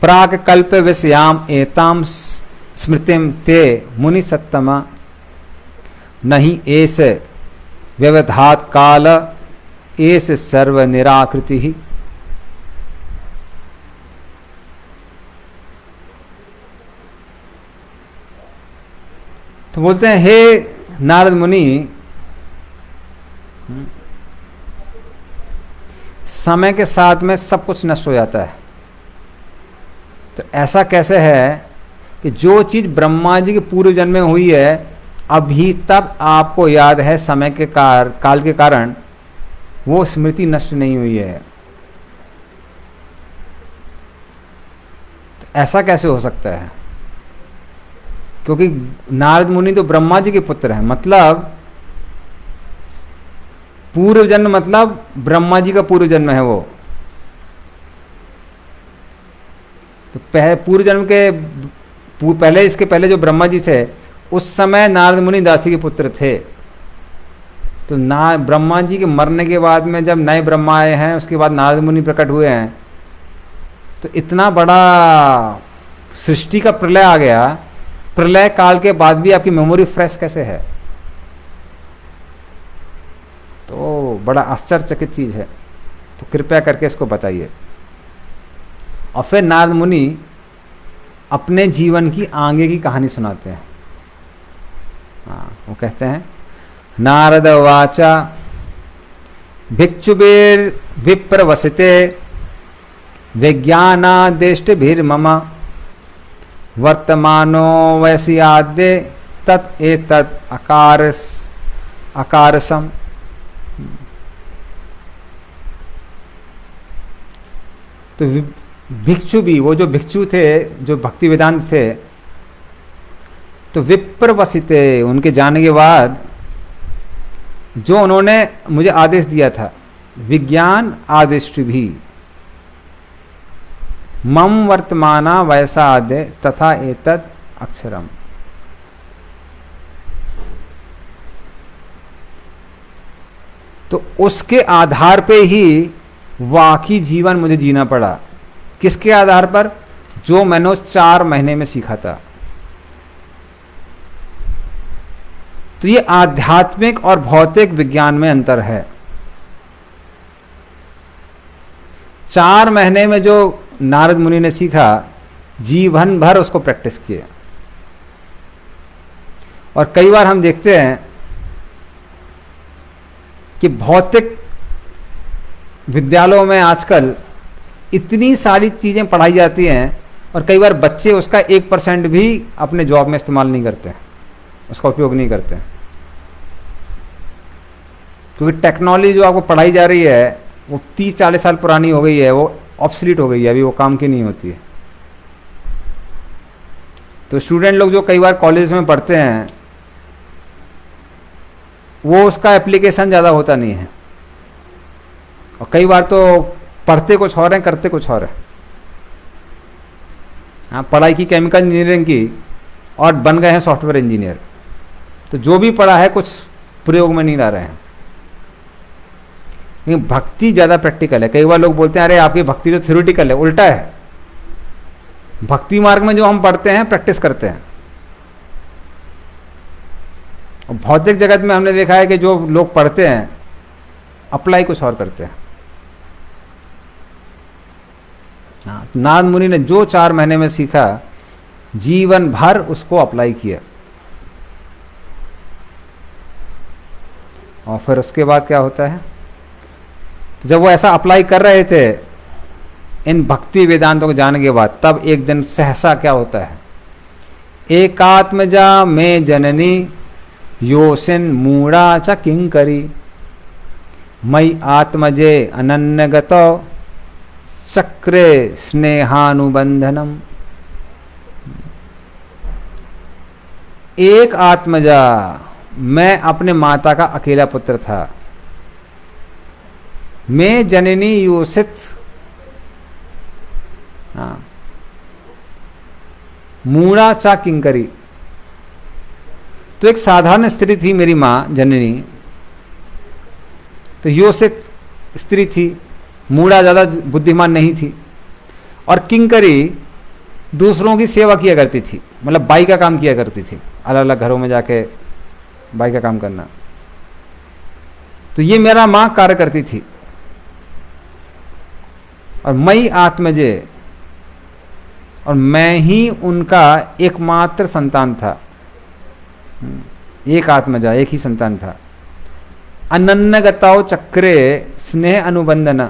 प्राक कल्प विषयाम एताम स्मृतिम ते मुनि सत्तमा नहीं एस व्यवधात काल एस सर्व निराकृति ही। तो बोलते हैं हे नारद मुनि, समय के साथ में सब कुछ नष्ट हो जाता है। तो ऐसा कैसे है कि जो चीज ब्रह्मा जी के पूर्व जन्म में हुई है अभी तक आपको याद है, समय के काल के कारण वो स्मृति नष्ट नहीं हुई है। तो ऐसा कैसे हो सकता है? क्योंकि नारद मुनि तो ब्रह्मा जी के पुत्र हैं, मतलब पूर्व जन्म, मतलब ब्रह्मा जी का पूर्व जन्म है वो। तो पूर्व जन्म के पहले, इसके पहले जो ब्रह्मा जी थे उस समय नारद मुनि दासी के पुत्र थे। तो ना ब्रह्मा जी के मरने के बाद में जब नए ब्रह्मा आए हैं, उसके बाद नारद मुनि प्रकट हुए हैं, तो इतना बड़ा सृष्टि का प्रलय आ गया। प्रलय काल के बाद भी आपकी मेमोरी फ्रेश कैसे है? तो बड़ा आश्चर्यचकित चीज है। तो कृपया करके इसको बताइए। और फिर नारद मुनि अपने जीवन की आगे की कहानी सुनाते हैं। हाँ, वो कहते हैं, नारद वाचा भिक्षुभिर विप्रवसिते विज्ञानादेष्ट भीर मम वर्तमानो वैसी आद्य तत् एतत् अकारसम। तो भिक्षु भी, वो जो भिक्षु थे, जो भक्ति वेदांत थे, तो विप्रवसिते, उनके जाने के बाद जो उन्होंने मुझे आदेश दिया था, विज्ञान आदिष्ट भी मम वर्तमाना वैसा आदे तथा एतत् अक्षरम। तो उसके आधार पे ही वाकई जीवन मुझे जीना पड़ा। किसके आधार पर? जो मैंने उस 4 महीने में सीखा था। तो ये आध्यात्मिक और भौतिक विज्ञान में अंतर है। 4 महीने में जो नारद मुनि ने सीखा, जीवन भर उसको प्रैक्टिस किए। और कई बार हम देखते हैं कि भौतिक विद्यालयों में आजकल इतनी सारी चीजें पढ़ाई जाती हैं और कई बार बच्चे उसका 1% भी अपने जॉब में इस्तेमाल नहीं करते हैं, उसका उपयोग नहीं करते हैं। क्योंकि टेक्नोलॉजी जो आपको पढ़ाई जा रही है वो 30-40 साल पुरानी हो गई है, वो ऑब्सलीट हो गई है, अभी वो काम की नहीं होती है। तो स्टूडेंट लोग जो कई बार कॉलेज में पढ़ते हैं वो उसका एप्लीकेशन ज़्यादा होता नहीं है, और कई बार तो पढ़ते कुछ और हैं, करते कुछ और है। हाँ, पढ़ाई की केमिकल इंजीनियरिंग की और बन गए हैं सॉफ्टवेयर इंजीनियर। तो जो भी पढ़ा है कुछ प्रयोग में नहीं ला रहे हैं। लेकिन भक्ति ज़्यादा प्रैक्टिकल है। कई बार लोग बोलते हैं अरे आपकी भक्ति तो थ्योरेटिकल है। उल्टा है, भक्ति मार्ग में जो हम पढ़ते हैं प्रैक्टिस करते हैं। और भौतिक जगत में हमने देखा है कि जो लोग पढ़ते हैं अप्लाई कुछ और करते हैं। नारद मुनि ने जो 4 महीने में सीखा, जीवन भर उसको अप्लाई किया। और फिर उसके बाद क्या होता है, तो जब वो ऐसा अप्लाई कर रहे थे इन भक्ति वेदांतों को जानने के बाद, तब एक दिन सहसा क्या होता है, एकात्मजा में जननी योसिन मूढ़ा च किंकरी मई आत्मजे अनन्यगतो चक्रे स्नेहानुबंधनम। एक आत्मजा, मैं अपने माता का अकेला पुत्र था, मैं जननी योषित, मूढ़ा चा किंकरी, तो एक साधारण स्त्री थी मेरी माँ जननी, तो योषित स्त्री थी, मूढ़ा ज़्यादा बुद्धिमान नहीं थी, और किंकरी दूसरों की सेवा किया करती थी, मतलब बाई का काम किया करती थी, अलग अलग घरों में जाके बाई का काम करना। तो ये मेरा माँ कार्य करती थी, और मई आत्मजे, और मैं ही उनका एकमात्र संतान था, एक आत्मजा, एक ही संतान था। अनन्यगताओ चक्रे स्नेह अनुबंधन,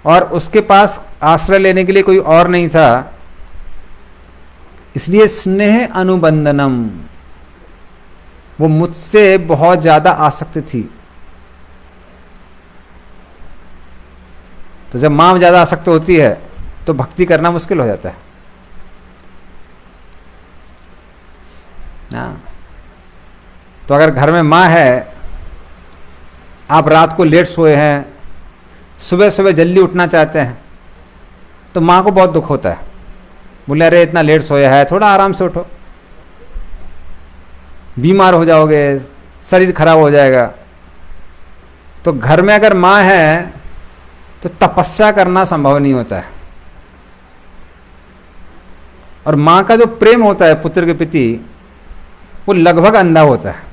और उसके पास आश्रय लेने के लिए कोई और नहीं था, इसलिए स्नेह अनुबंधनम, वो मुझसे बहुत ज्यादा आसक्त थी। तो जब मां ज्यादा आसक्त होती है तो भक्ति करना मुश्किल हो जाता है ना। तो अगर घर में मां है, आप रात को लेट सोए हैं, सुबह सुबह जल्दी उठना चाहते हैं, तो मां को बहुत दुख होता है, बोले अरे इतना लेट सोया है, थोड़ा आराम से उठो, बीमार हो जाओगे, शरीर खराब हो जाएगा। तो घर में अगर मां है तो तपस्या करना संभव नहीं होता है, और मां का जो प्रेम होता है पुत्र के प्रति, वो लगभग अंधा होता है।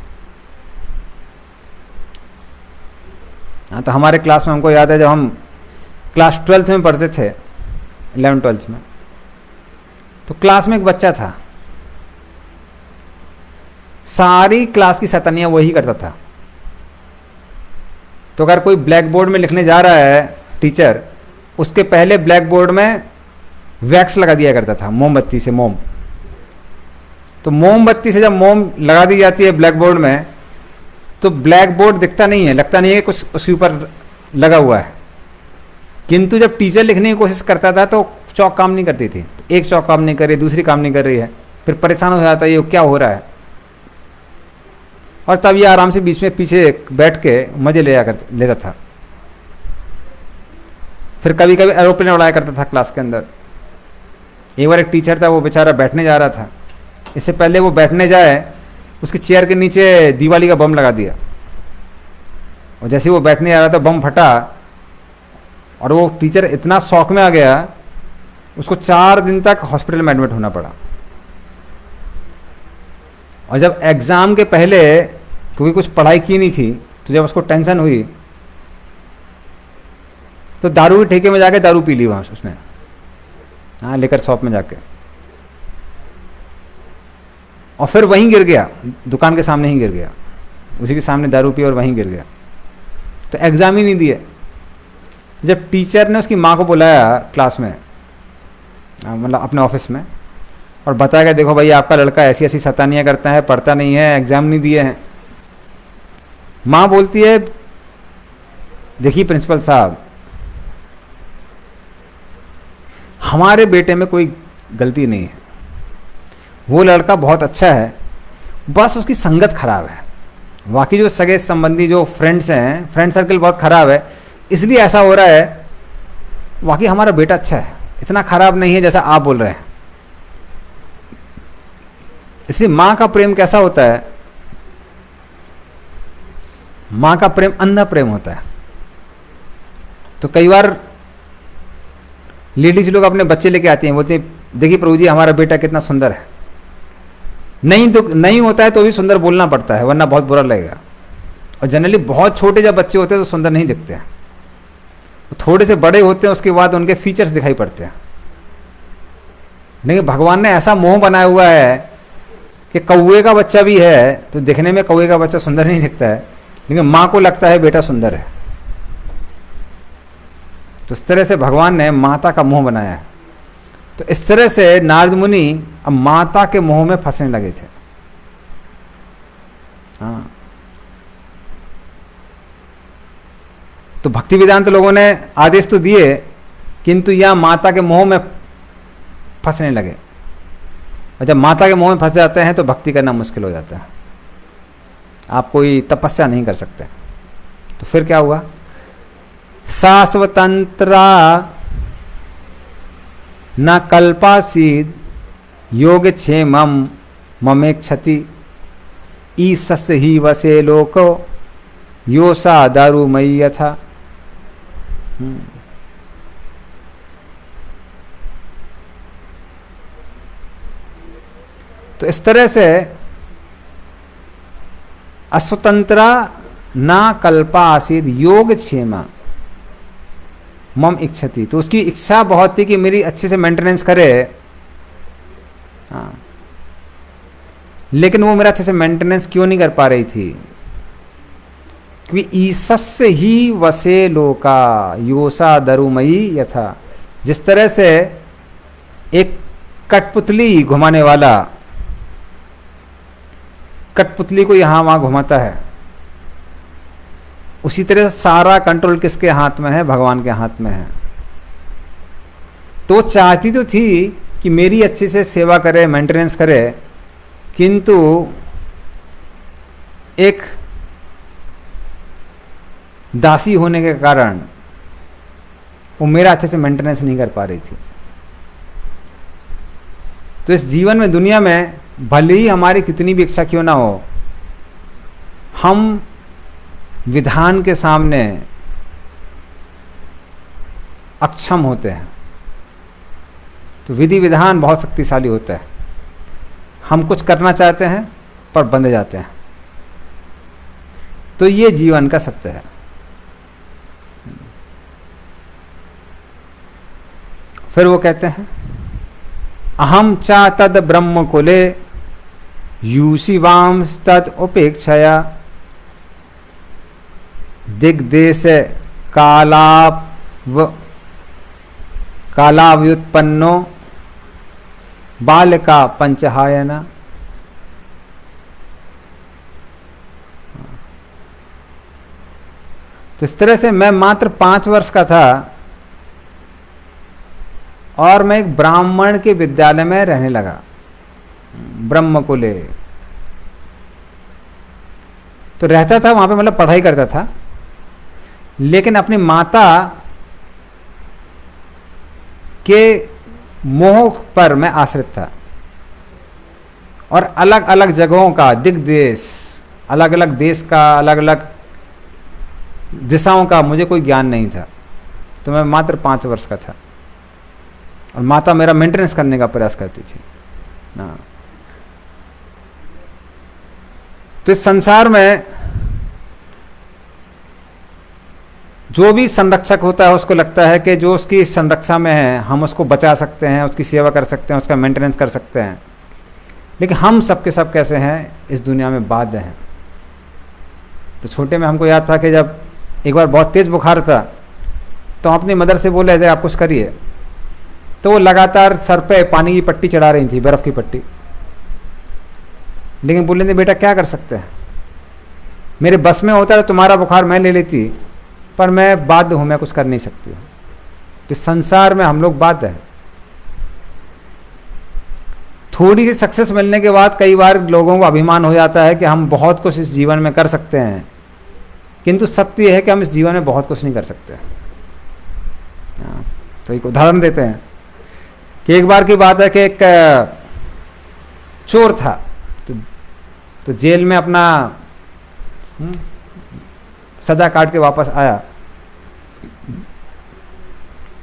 हाँ, तो हमारे क्लास में हमको याद है, जब हम क्लास 12th में पढ़ते थे, 11th-12th में, तो क्लास में एक बच्चा था, सारी क्लास की शैतानियां वही करता था। तो अगर कोई ब्लैक बोर्ड में लिखने जा रहा है टीचर, उसके पहले ब्लैक बोर्ड में वैक्स लगा दिया करता था, मोमबत्ती से मोम। तो मोमबत्ती से जब मोम लगा दी जाती है ब्लैक बोर्ड में, तो ब्लैक बोर्ड दिखता नहीं है, लगता नहीं है कुछ उसके ऊपर लगा हुआ है। किंतु जब टीचर लिखने की कोशिश करता था तो चौक काम नहीं करती थी, तो एक चौक काम नहीं कर रही, दूसरी काम नहीं कर रही है, फिर परेशान हो जाता है ये क्या हो रहा है। और तब ये आराम से बीच में पीछे बैठ के मजे लेता था। फिर कभी कभी एरोप्लेन उड़ाया करता था क्लास के अंदर। एक बार एक टीचर था, वो बेचारा बैठने जा रहा था, इससे पहले वो बैठने जाए उसकी चेयर के नीचे दिवाली का बम लगा दिया, और जैसे वो बैठने जा रहा था बम फटा, और वो टीचर इतना शौक में आ गया, उसको 4 दिन तक हॉस्पिटल में एडमिट होना पड़ा। और जब एग्ज़ाम के पहले, क्योंकि कुछ पढ़ाई की नहीं थी, तो जब उसको टेंशन हुई तो दारू के ठेके में जाके दारू पी ली वहाँ उसने, हाँ, लेकर शॉप में जाके, और फिर वहीं गिर गया, दुकान के सामने ही गिर गया, उसी के सामने दारू पी और वहीं गिर गया। तो एग्ज़ाम ही नहीं दिए। जब टीचर ने उसकी माँ को बुलाया क्लास में, मतलब अपने ऑफिस में, और बताया कि देखो भाई आपका लड़का ऐसी ऐसी शैतानियाँ करता है, पढ़ता नहीं है, एग्ज़ाम नहीं दिए हैं। माँ बोलती है देखिए प्रिंसिपल साहब, हमारे बेटे में कोई गलती नहीं है, वो लड़का बहुत अच्छा है, बस उसकी संगत खराब है, बाकी जो सगे संबंधी जो फ्रेंड्स हैं, फ्रेंड सर्कल बहुत खराब है, इसलिए ऐसा हो रहा है, बाकी हमारा बेटा अच्छा है, इतना खराब नहीं है जैसा आप बोल रहे हैं। इसलिए माँ का प्रेम कैसा होता है, माँ का प्रेम अंधा प्रेम होता है। तो कई बार लेडीज लोग अपने बच्चे लेके आती हैं, बोलती हैं देखिए प्रभु जी हमारा बेटा कितना सुंदर है। नहीं होता है तो भी सुंदर बोलना पड़ता है, वरना बहुत बुरा लगेगा। और जनरली बहुत छोटे जब बच्चे होते हैं तो सुंदर नहीं दिखते हैं, थोड़े से बड़े होते हैं उसके बाद उनके फीचर्स दिखाई पड़ते हैं। लेकिन भगवान ने ऐसा मोह बनाया हुआ है कि कौवे का बच्चा भी है तो दिखने में कौवे का बच्चा सुंदर नहीं दिखता है, लेकिन माँ को लगता है बेटा सुंदर है। तो इस तरह से भगवान ने माता का मोह बनाया है। तो इस तरह से नारद मुनि अब माता के मोह में फंसने लगे थे। हाँ, तो भक्ति वेदांत लोगों ने आदेश तो दिए, किंतु यह माता के मोह में फंसने लगे। और जब माता के मोह में फंस जाते हैं तो भक्ति करना मुश्किल हो जाता है, आप कोई तपस्या नहीं कर सकते। तो फिर क्या हुआ? शाश्वतंत्रा न कल्पासीद योग क्षेमम ममेक्षति ईसस् ही वसे लोको योसा दारुमयी यथा। तो इस तरह से अस्वतंत्रा ना कल्पा आसीद योग क्षेमा मम इच्छति। तो उसकी इच्छा बहुत थी कि मेरी अच्छे से मेंटेनेंस करे। हाँ, लेकिन वो मेरा अच्छे से मेंटेनेंस क्यों नहीं कर पा रही थी? क्योंकि ईसस् ही वसे लोका योसा दरुमयी यथा। जिस तरह से एक कठपुतली घुमाने वाला कठपुतली को यहां वहां घुमाता है, उसी तरह से सारा कंट्रोल किसके हाथ में है? भगवान के हाथ में है। तो चाहती तो थी कि मेरी अच्छे से सेवा करे, मेंटेनेंस करे, किंतु एक दासी होने के कारण वो मेरा अच्छे से मेंटेनेंस नहीं कर पा रही थी। तो इस जीवन में, दुनिया में, भले ही हमारी कितनी भी इच्छा क्यों ना हो, हम विधान के सामने अक्षम होते हैं। तो विधि विधान बहुत शक्तिशाली होता है। हम कुछ करना चाहते हैं पर बंध जाते हैं। तो ये जीवन का सत्य है। फिर वो कहते हैं अहम चा तद ब्रह्म कुले यूशिवाम तद उपेक्षया दिग्देश कालाव्युत्पन्नो बालका पंचहायना। तो इस तरह से मैं मात्र 5 वर्ष का था और मैं एक ब्राह्मण के विद्यालय में रहने लगा, ब्रह्मकुले। तो रहता था वहां पे, मतलब पढ़ाई करता था, लेकिन अपनी माता के मोह पर मैं आश्रित था। और अलग अलग जगहों का, दिग्देश, अलग अलग देश का, अलग अलग दिशाओं का मुझे कोई ज्ञान नहीं था। तो मैं मात्र 5 वर्ष का था और माता मेरा मेंटेनेंस करने का प्रयास करती थी ना। तो इस संसार में जो भी संरक्षक होता है उसको लगता है कि जो उसकी संरक्षा में है हम उसको बचा सकते हैं, उसकी सेवा कर सकते हैं, उसका मेंटेनेंस कर सकते हैं। लेकिन हम सब के सब कैसे हैं? इस दुनिया में बाध्य हैं। तो छोटे में हमको याद था कि जब एक बार बहुत तेज बुखार था तो हम अपनी मदर से बोले थे आप कुछ करिए। तो वो लगातार सर पे पानी की पट्टी चढ़ा रही थी, बर्फ की पट्टी। लेकिन बोले थे बेटा क्या कर सकते हैं, मेरे बस में होता है तुम्हारा बुखार मैं ले लेती, पर मैं बाध्य हूं, मैं कुछ कर नहीं सकती हूं। तो संसार में हम लोग बाध्य हैं। थोड़ी सी सक्सेस मिलने के बाद कई बार लोगों को अभिमान हो जाता है कि हम बहुत कुछ इस जीवन में कर सकते हैं, किंतु सत्य यह है कि हम इस जीवन में बहुत कुछ नहीं कर सकते। तो एक उदाहरण देते हैं कि एक बार की बात है कि एक चोर था, तो जेल में अपना सजा काट के वापस आया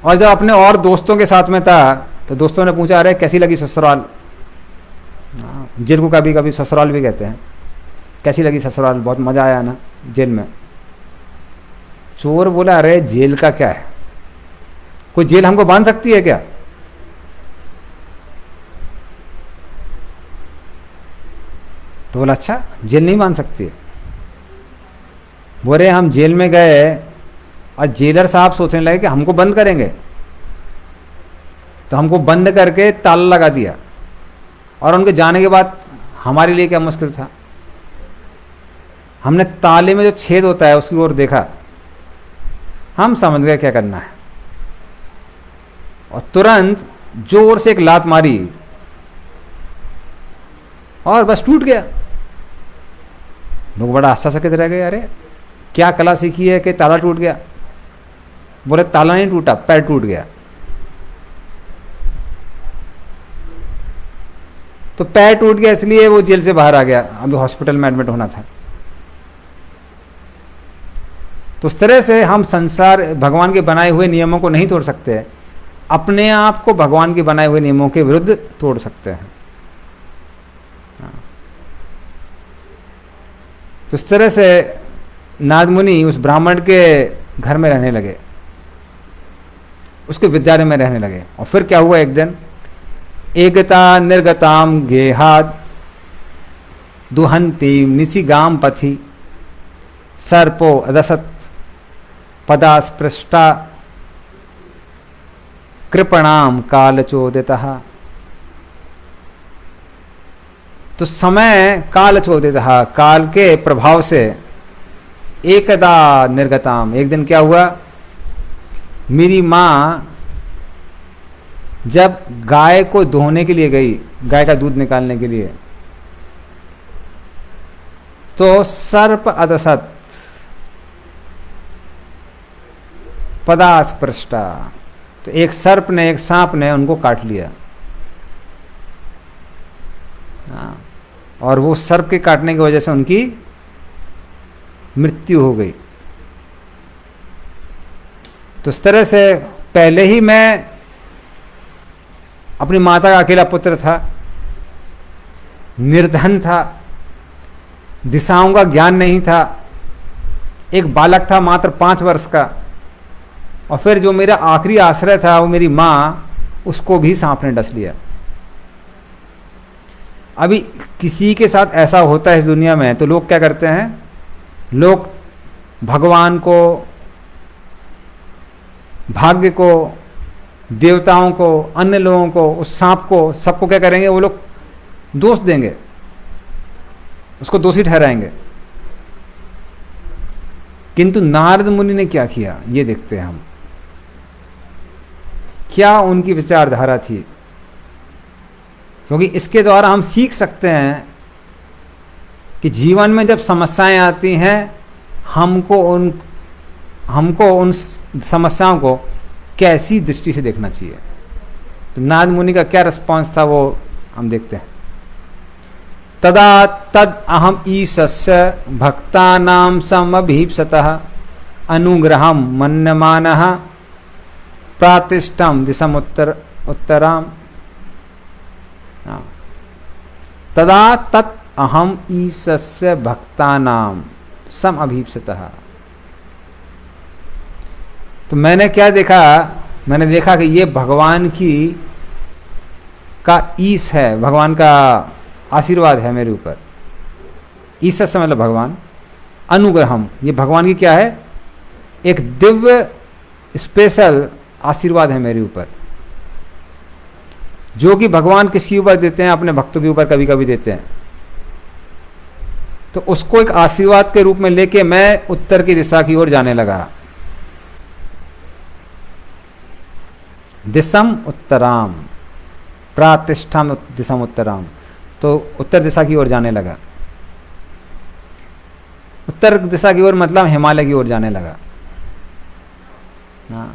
और जब अपने और दोस्तों के साथ में था तो दोस्तों ने पूछा अरे कैसी लगी ससुराल। जेल को कभी कभी ससुराल भी कहते हैं। कैसी लगी ससुराल, बहुत मजा आया ना जेल में। चोर बोला अरे जेल का क्या है, कोई जेल हमको बांध सकती है क्या? तो बोला अच्छा जेल नहीं बांध सकती है। बोले हम जेल में गए और जेलर साहब सोचने लगे कि हमको बंद करेंगे, तो हमको बंद करके ताला लगा दिया। और उनके जाने के बाद हमारे लिए क्या मुश्किल था, हमने ताले में जो छेद होता है उसकी ओर देखा, हम समझ गए क्या करना है, और तुरंत जोर से एक लात मारी और बस टूट गया। लोग बड़ा आश्चर्यचकित रह गए, अरे क्या कला सीखी है कि ताला टूट गया। बोले ताला नहीं टूटा, पैर टूट गया। तो पैर टूट गया इसलिए वो जेल से बाहर आ गया, अभी हॉस्पिटल में एडमिट होना था। तो उस तरह से हम संसार भगवान के बनाए हुए नियमों को नहीं तोड़ सकते, अपने आप को भगवान के बनाए हुए नियमों के विरुद्ध तोड़ सकते हैं। तो इस तरह से नारद मुनि उस ब्राह्मण के घर में रहने लगे, उसके विद्यालय में रहने लगे। और फिर क्या हुआ, एक दिन एकता निर्गताम गेहाद दुहंती निशिगाम पथि सर्पो अदसत पदास्पृष्टा कृपणाम कालचोदितः। तो समय कालचोदितः, काल के प्रभाव से एकदा निर्गताम, एक दिन क्या हुआ, मेरी माँ जब गाय को धोने के लिए गई, गाय का दूध निकालने के लिए, तो सर्प अदसत पदास्पृष्टा, तो एक सर्प ने, एक सांप ने उनको काट लिया। और वो सर्प के काटने की वजह से उनकी मृत्यु हो गई। तो इस तरह से पहले ही मैं अपनी माता का अकेला पुत्र था, निर्धन था, दिशाओं का ज्ञान नहीं था, एक बालक था मात्र 5 वर्ष का, और फिर जो मेरा आखिरी आश्रय था वो मेरी माँ, उसको भी सांप ने डस लिया। अभी किसी के साथ ऐसा होता है इस दुनिया में तो लोग क्या करते हैं, लोग भगवान को, भाग्य को, देवताओं को, अन्य लोगों को, उस सांप को, सबको क्या करेंगे, वो लोग दोष देंगे, उसको दोषी ठहराएंगे। किंतु नारद मुनि ने क्या किया, ये देखते हैं हम, क्या उनकी विचारधारा थी। क्योंकि इसके द्वारा हम सीख सकते हैं कि जीवन में जब समस्याएं आती हैं, हमको उन समस्याओं को कैसी दृष्टि से देखना चाहिए। तो नारद मुनि का क्या रिस्पॉन्स था वो हम देखते हैं। तदा तद अहम ईशस्य भक्तानां समभीप्सतः अनुग्रहम मन्यमानः प्रातिष्ठम दिशम उत्तराम। तदा तत् अहम ईशस्य भक्तानां सम अभीप्सतः। तो मैंने क्या देखा, मैंने देखा कि ये भगवान का ईश है, भगवान का आशीर्वाद है मेरे ऊपर। ईश मतलब भगवान, अनुग्रहम, ये भगवान की क्या है, एक दिव्य स्पेशल आशीर्वाद है मेरे ऊपर, जो कि भगवान किसके ऊपर देते हैं, अपने भक्तों के ऊपर कभी कभी देते हैं। तो उसको एक आशीर्वाद के रूप में लेके मैं उत्तर की दिशा की ओर जाने लगा। दिशम उत्तराम, प्रातिष्ठम दिशम उत्तराम, तो उत्तर दिशा की ओर जाने लगा। उत्तर दिशा की ओर मतलब हिमालय की ओर जाने लगा। हाँ,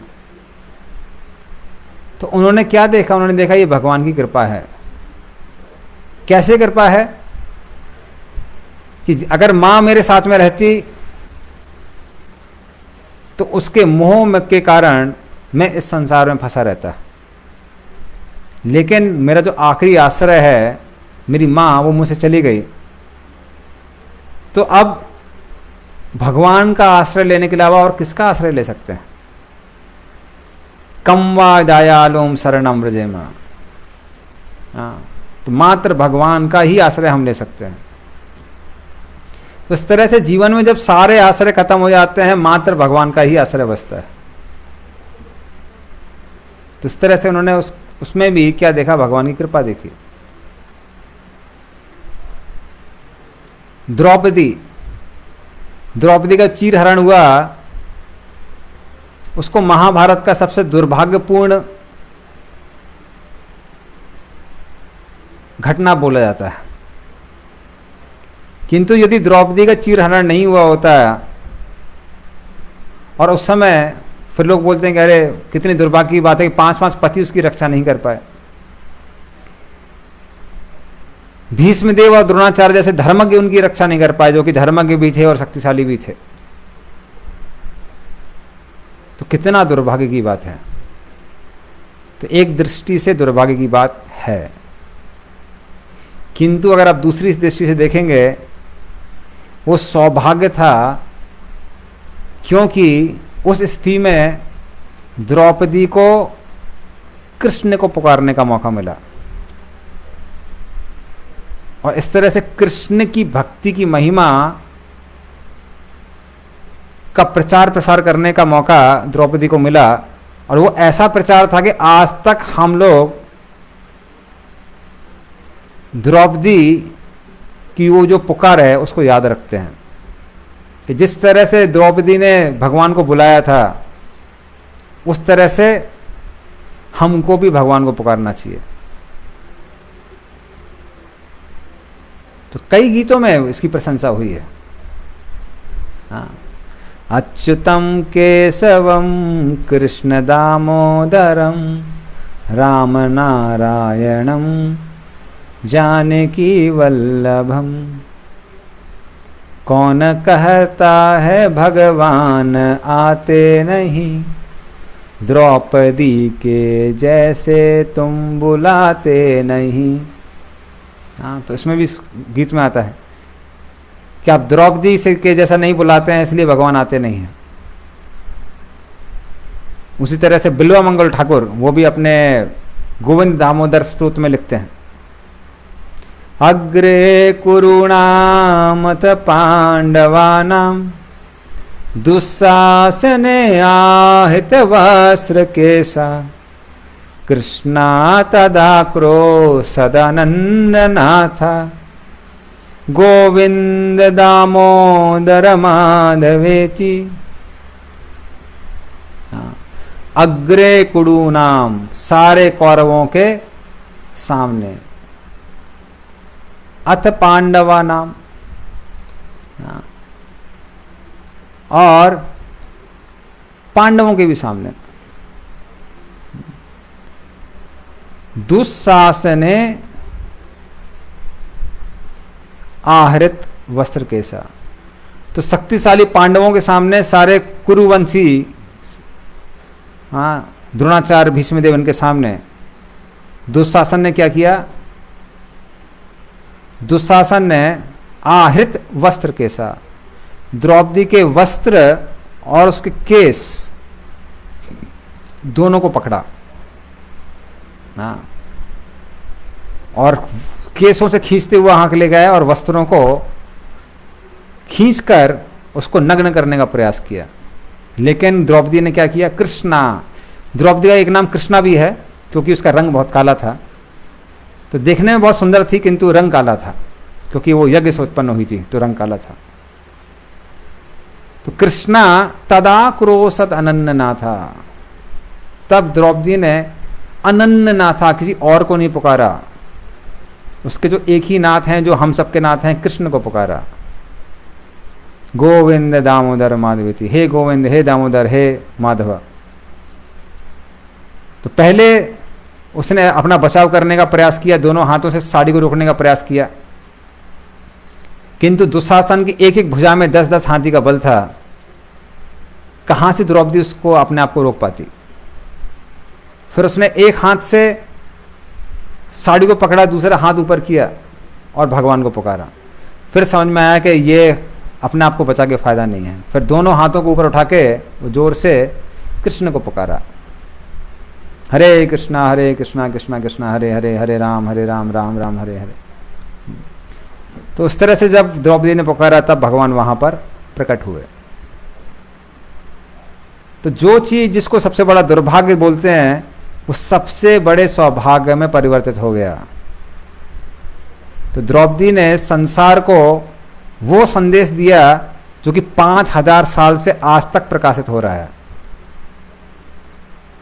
तो उन्होंने क्या देखा, उन्होंने देखा ये भगवान की कृपा है। कैसे कृपा है कि अगर मां मेरे साथ में रहती तो उसके मोह के कारण मैं इस संसार में फंसा रहता, लेकिन मेरा जो आखिरी आश्रय है मेरी मां, वो मुझसे चली गई। तो अब भगवान का आश्रय लेने के अलावा और किसका आश्रय ले सकते हैं। कम वा दयालुम शरणम व्रजेम, तो मात्र भगवान का ही आश्रय हम ले सकते हैं। तो इस तरह से जीवन में जब सारे आश्रय खत्म हो जाते हैं, मात्र भगवान का ही आश्रय बचता है। तो इस तरह से उन्होंने उसमें भी क्या देखा, भगवान की कृपा देखी। द्रौपदी का चीरहरण हुआ, उसको महाभारत का सबसे दुर्भाग्यपूर्ण घटना बोला जाता है। किंतु यदि द्रौपदी का चीरहरण नहीं हुआ होता, और उस समय फिर लोग बोलते हैं कि अरे कितनी दुर्भाग्य की बात है कि 5 पति उसकी रक्षा नहीं कर पाए। भीष्मदेव और द्रोणाचार्य जैसे धर्मज्ञ उनकी रक्षा नहीं कर पाए, जो कि धर्मज्ञ भी थे और शक्तिशाली भी थे। तो कितना दुर्भाग्य की बात है। तो एक दृष्टि से दुर्भाग्य की बात है, किंतु अगर आप दूसरी दृष्टि से देखेंगे, वो सौभाग्य था, क्योंकि उस स्थिति में द्रौपदी को कृष्ण को पुकारने का मौका मिला, और इस तरह से कृष्ण की भक्ति की महिमा का प्रचार प्रसार करने का मौका द्रौपदी को मिला। और वो ऐसा प्रचार था कि आज तक हम लोग द्रौपदी की वो जो पुकार है उसको याद रखते हैं, कि जिस तरह से द्रौपदी ने भगवान को बुलाया था, उस तरह से हमको भी भगवान को पुकारना चाहिए। तो कई गीतों में इसकी प्रशंसा हुई है। हाँ, अच्युतम केशवम कृष्ण दामोदरम राम नारायणम जानकी वल्लभम। कौन कहता है भगवान आते नहीं, द्रौपदी के जैसे तुम बुलाते नहीं। हाँ, तो इसमें भी गीत में आता है कि आप द्रौपदी से के जैसा नहीं बुलाते हैं, इसलिए भगवान आते नहीं हैं। उसी तरह से बिल्वा मंगल ठाकुर, वो भी अपने गोविंद दामोदर स्तोत्र में लिखते हैं, अग्रे कुरुणामथ पांडवानां दुस्साहसने आहित वस्त्र केसा, कृष्णा तदा क्रोशदनन्दनाथा, गोविंद दामोदर माधवेति। अग्रे कुरुनाम, सारे कौरवों के सामने, अथ पांडवा नाम, और पांडवों के भी सामने, दुस्साहसने आहृत वस्त्र केसा। तो शक्तिशाली पांडवों के सामने सारे कुरुवंशी, हाँ, द्रोणाचार्य भीष्मदेव इनके सामने दुशासन ने क्या किया, दुशासन ने आहृत वस्त्र केसा, द्रौपदी के वस्त्र और उसके केस दोनों को पकड़ा। हाँ, और केसों से खींचते हुए हाँक ले गया और वस्त्रों को खींचकर उसको नग्न करने का प्रयास किया। लेकिन द्रौपदी ने क्या किया, कृष्णा, द्रौपदी का एक नाम कृष्णा भी है क्योंकि उसका रंग बहुत काला था। तो देखने में बहुत सुंदर थी, किंतु रंग काला था, क्योंकि वो यज्ञ से उत्पन्न हुई थी, तो रंग काला था। तो कृष्णा तदा क्रोशत अनन्यनाथा, तब द्रौपदी ने अनन्यनाथा, किसी और को नहीं पुकारा, उसके जो एक ही नाथ हैं, जो हम सबके नाथ हैं, कृष्ण को पुकारा। गोविंद दामोदर माधवेति, हे गोविंद, हे दामोदर, हे माधव। तो पहले उसने अपना बचाव करने का प्रयास किया, दोनों हाथों से साड़ी को रोकने का प्रयास किया, किंतु दुशासन की एक एक भुजा में 10-10 हाथी का बल था। कहां से द्रौपदी उसको अपने आप को रोक पाती। फिर उसने एक हाथ से साड़ी को पकड़ा, दूसरा हाथ ऊपर किया और भगवान को पुकारा। फिर समझ में आया कि ये अपने आप को बचा के फायदा नहीं है। फिर दोनों हाथों को ऊपर उठा के जोर से कृष्ण को पुकारा, हरे कृष्णा कृष्णा कृष्णा हरे हरे, हरे राम राम राम हरे हरे। तो उस तरह से जब द्रौपदी ने पुकारा तब भगवान वहां पर प्रकट हुए। तो जो चीज जिसको सबसे बड़ा दुर्भाग्य बोलते हैं वो सबसे बड़े सौभाग्य में परिवर्तित हो गया। तो द्रौपदी ने संसार को वो संदेश दिया जो कि 5000 साल से आज तक प्रकाशित हो रहा है।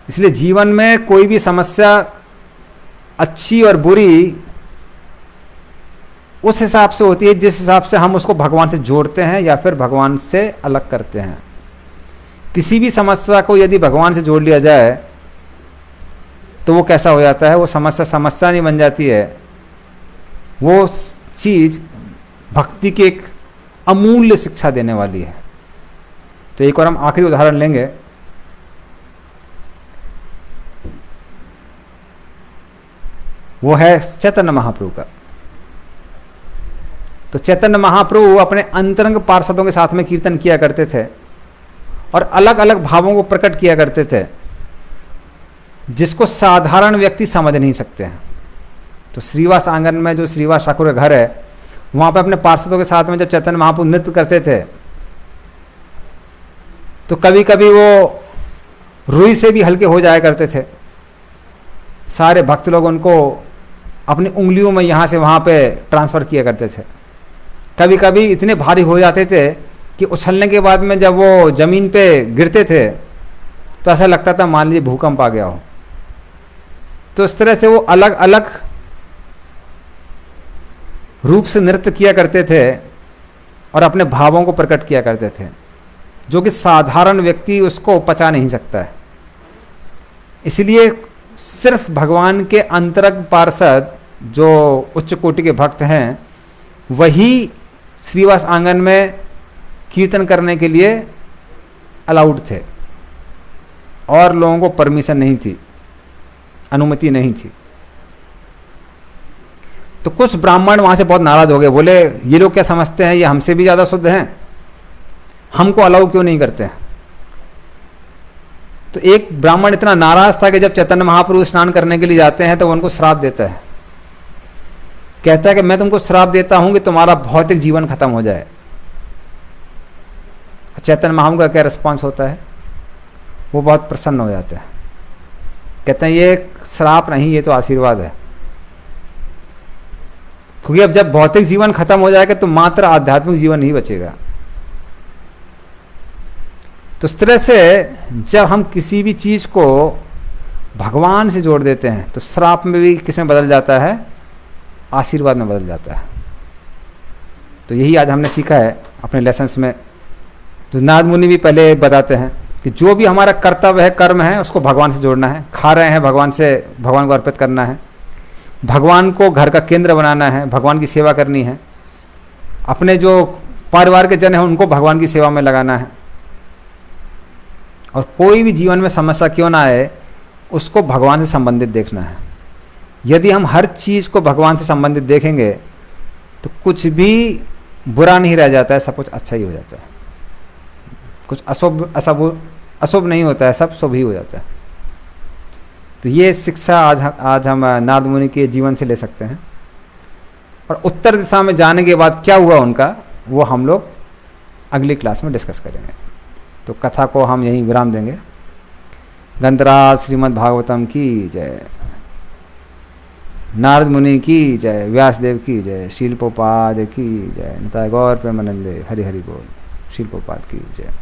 इसलिए जीवन में कोई भी समस्या अच्छी और बुरी उस हिसाब से होती है जिस हिसाब से हम उसको भगवान से जोड़ते हैं या फिर भगवान से अलग करते हैं। किसी भी समस्या को यदि भगवान से जोड़ लिया जाए तो वो कैसा हो जाता है, वो समस्या समस्या नहीं बन जाती है, वो चीज भक्ति की एक अमूल्य शिक्षा देने वाली है। तो एक और हम आखिरी उदाहरण लेंगे। वो है चैतन्य महाप्रभु का। तो चैतन्य महाप्रभु अपने अंतरंग पार्षदों के साथ में कीर्तन किया करते थे और अलग अलग भावों को प्रकट किया करते थे जिसको साधारण व्यक्ति समझ नहीं सकते हैं। तो श्रीवास आंगन में जो श्रीवास ठाकुर का घर है वहां पर अपने पार्षदों के साथ में जब चैतन्य महाप्रभु नृत्य करते थे तो कभी कभी वो रुई से भी हल्के हो जाया करते थे। सारे भक्त लोग उनको अपनी उंगलियों में यहाँ से वहाँ पे ट्रांसफ़र किया करते थे। कभी कभी इतने भारी हो जाते थे कि उछलने के बाद में जब वो ज़मीन पे गिरते थे तो ऐसा लगता था मान लीजिए भूकंप आ गया हो। तो इस तरह से वो अलग अलग रूप से नृत्य किया करते थे और अपने भावों को प्रकट किया करते थे जो कि साधारण व्यक्ति उसको पचा नहीं सकता है। इसलिए सिर्फ भगवान के अंतरंग पार्षद जो उच्च कोटि के भक्त हैं वही श्रीवास आंगन में कीर्तन करने के लिए अलाउड थे और लोगों को परमिशन नहीं थी, अनुमति नहीं थी। तो कुछ ब्राह्मण वहां से बहुत नाराज हो गए, बोले ये लोग क्या समझते हैं, ये हमसे भी ज़्यादा शुद्ध हैं, हमको अलाउ क्यों नहीं करते हैं। तो एक ब्राह्मण इतना नाराज था कि जब चैतन्य महाप्रभु स्नान करने के लिए जाते हैं तो वो उनको श्राप देता है, कहता है कि मैं तुमको श्राप देता हूं कि तुम्हारा भौतिक जीवन खत्म हो जाए। चैतन्य महाप्रभु का क्या रिस्पॉन्स होता है, वो बहुत प्रसन्न हो जाते हैं, कहते हैं ये श्राप नहीं, ये तो आशीर्वाद है। क्योंकि अब जब भौतिक जीवन खत्म हो जाएगा तो मात्र आध्यात्मिक जीवन नहीं बचेगा। तो इस तरह से जब हम किसी भी चीज को भगवान से जोड़ देते हैं तो श्राप में भी किस में बदल जाता है, आशीर्वाद में बदल जाता है। तो यही आज हमने सीखा है अपने लेसन्स में। जो नारद मुनि भी पहले बताते हैं कि जो भी हमारा कर्तव्य है, कर्म है, उसको भगवान से जोड़ना है। खा रहे हैं भगवान से, भगवान को अर्पित करना है, भगवान को घर का केंद्र बनाना है, भगवान की सेवा करनी है, अपने जो परिवार के जन हैं उनको भगवान की सेवा में लगाना है। और कोई भी जीवन में समस्या क्यों ना आए उसको भगवान से संबंधित देखना है। यदि हम हर चीज़ को भगवान से संबंधित देखेंगे तो कुछ भी बुरा नहीं रह जाता है, सब कुछ अच्छा ही हो जाता है। कुछ अशुभ नहीं होता है, सब शुभ ही हो जाता है। तो ये शिक्षा आज हम नारद मुनि के जीवन से ले सकते हैं। और उत्तर दिशा में जाने के बाद क्या हुआ उनका, वो हम लोग अगली क्लास में डिस्कस करेंगे। तो कथा को हम यहीं विराम देंगे। ग्रंथराज श्रीमद् भागवतम की जय, नारद मुनि की जय, व्यासदेव की जय, शील प्रभुपाद की जय, निताय गौर प्रेमानंदे, हरि हरि बोल। शील प्रभुपाद की जय।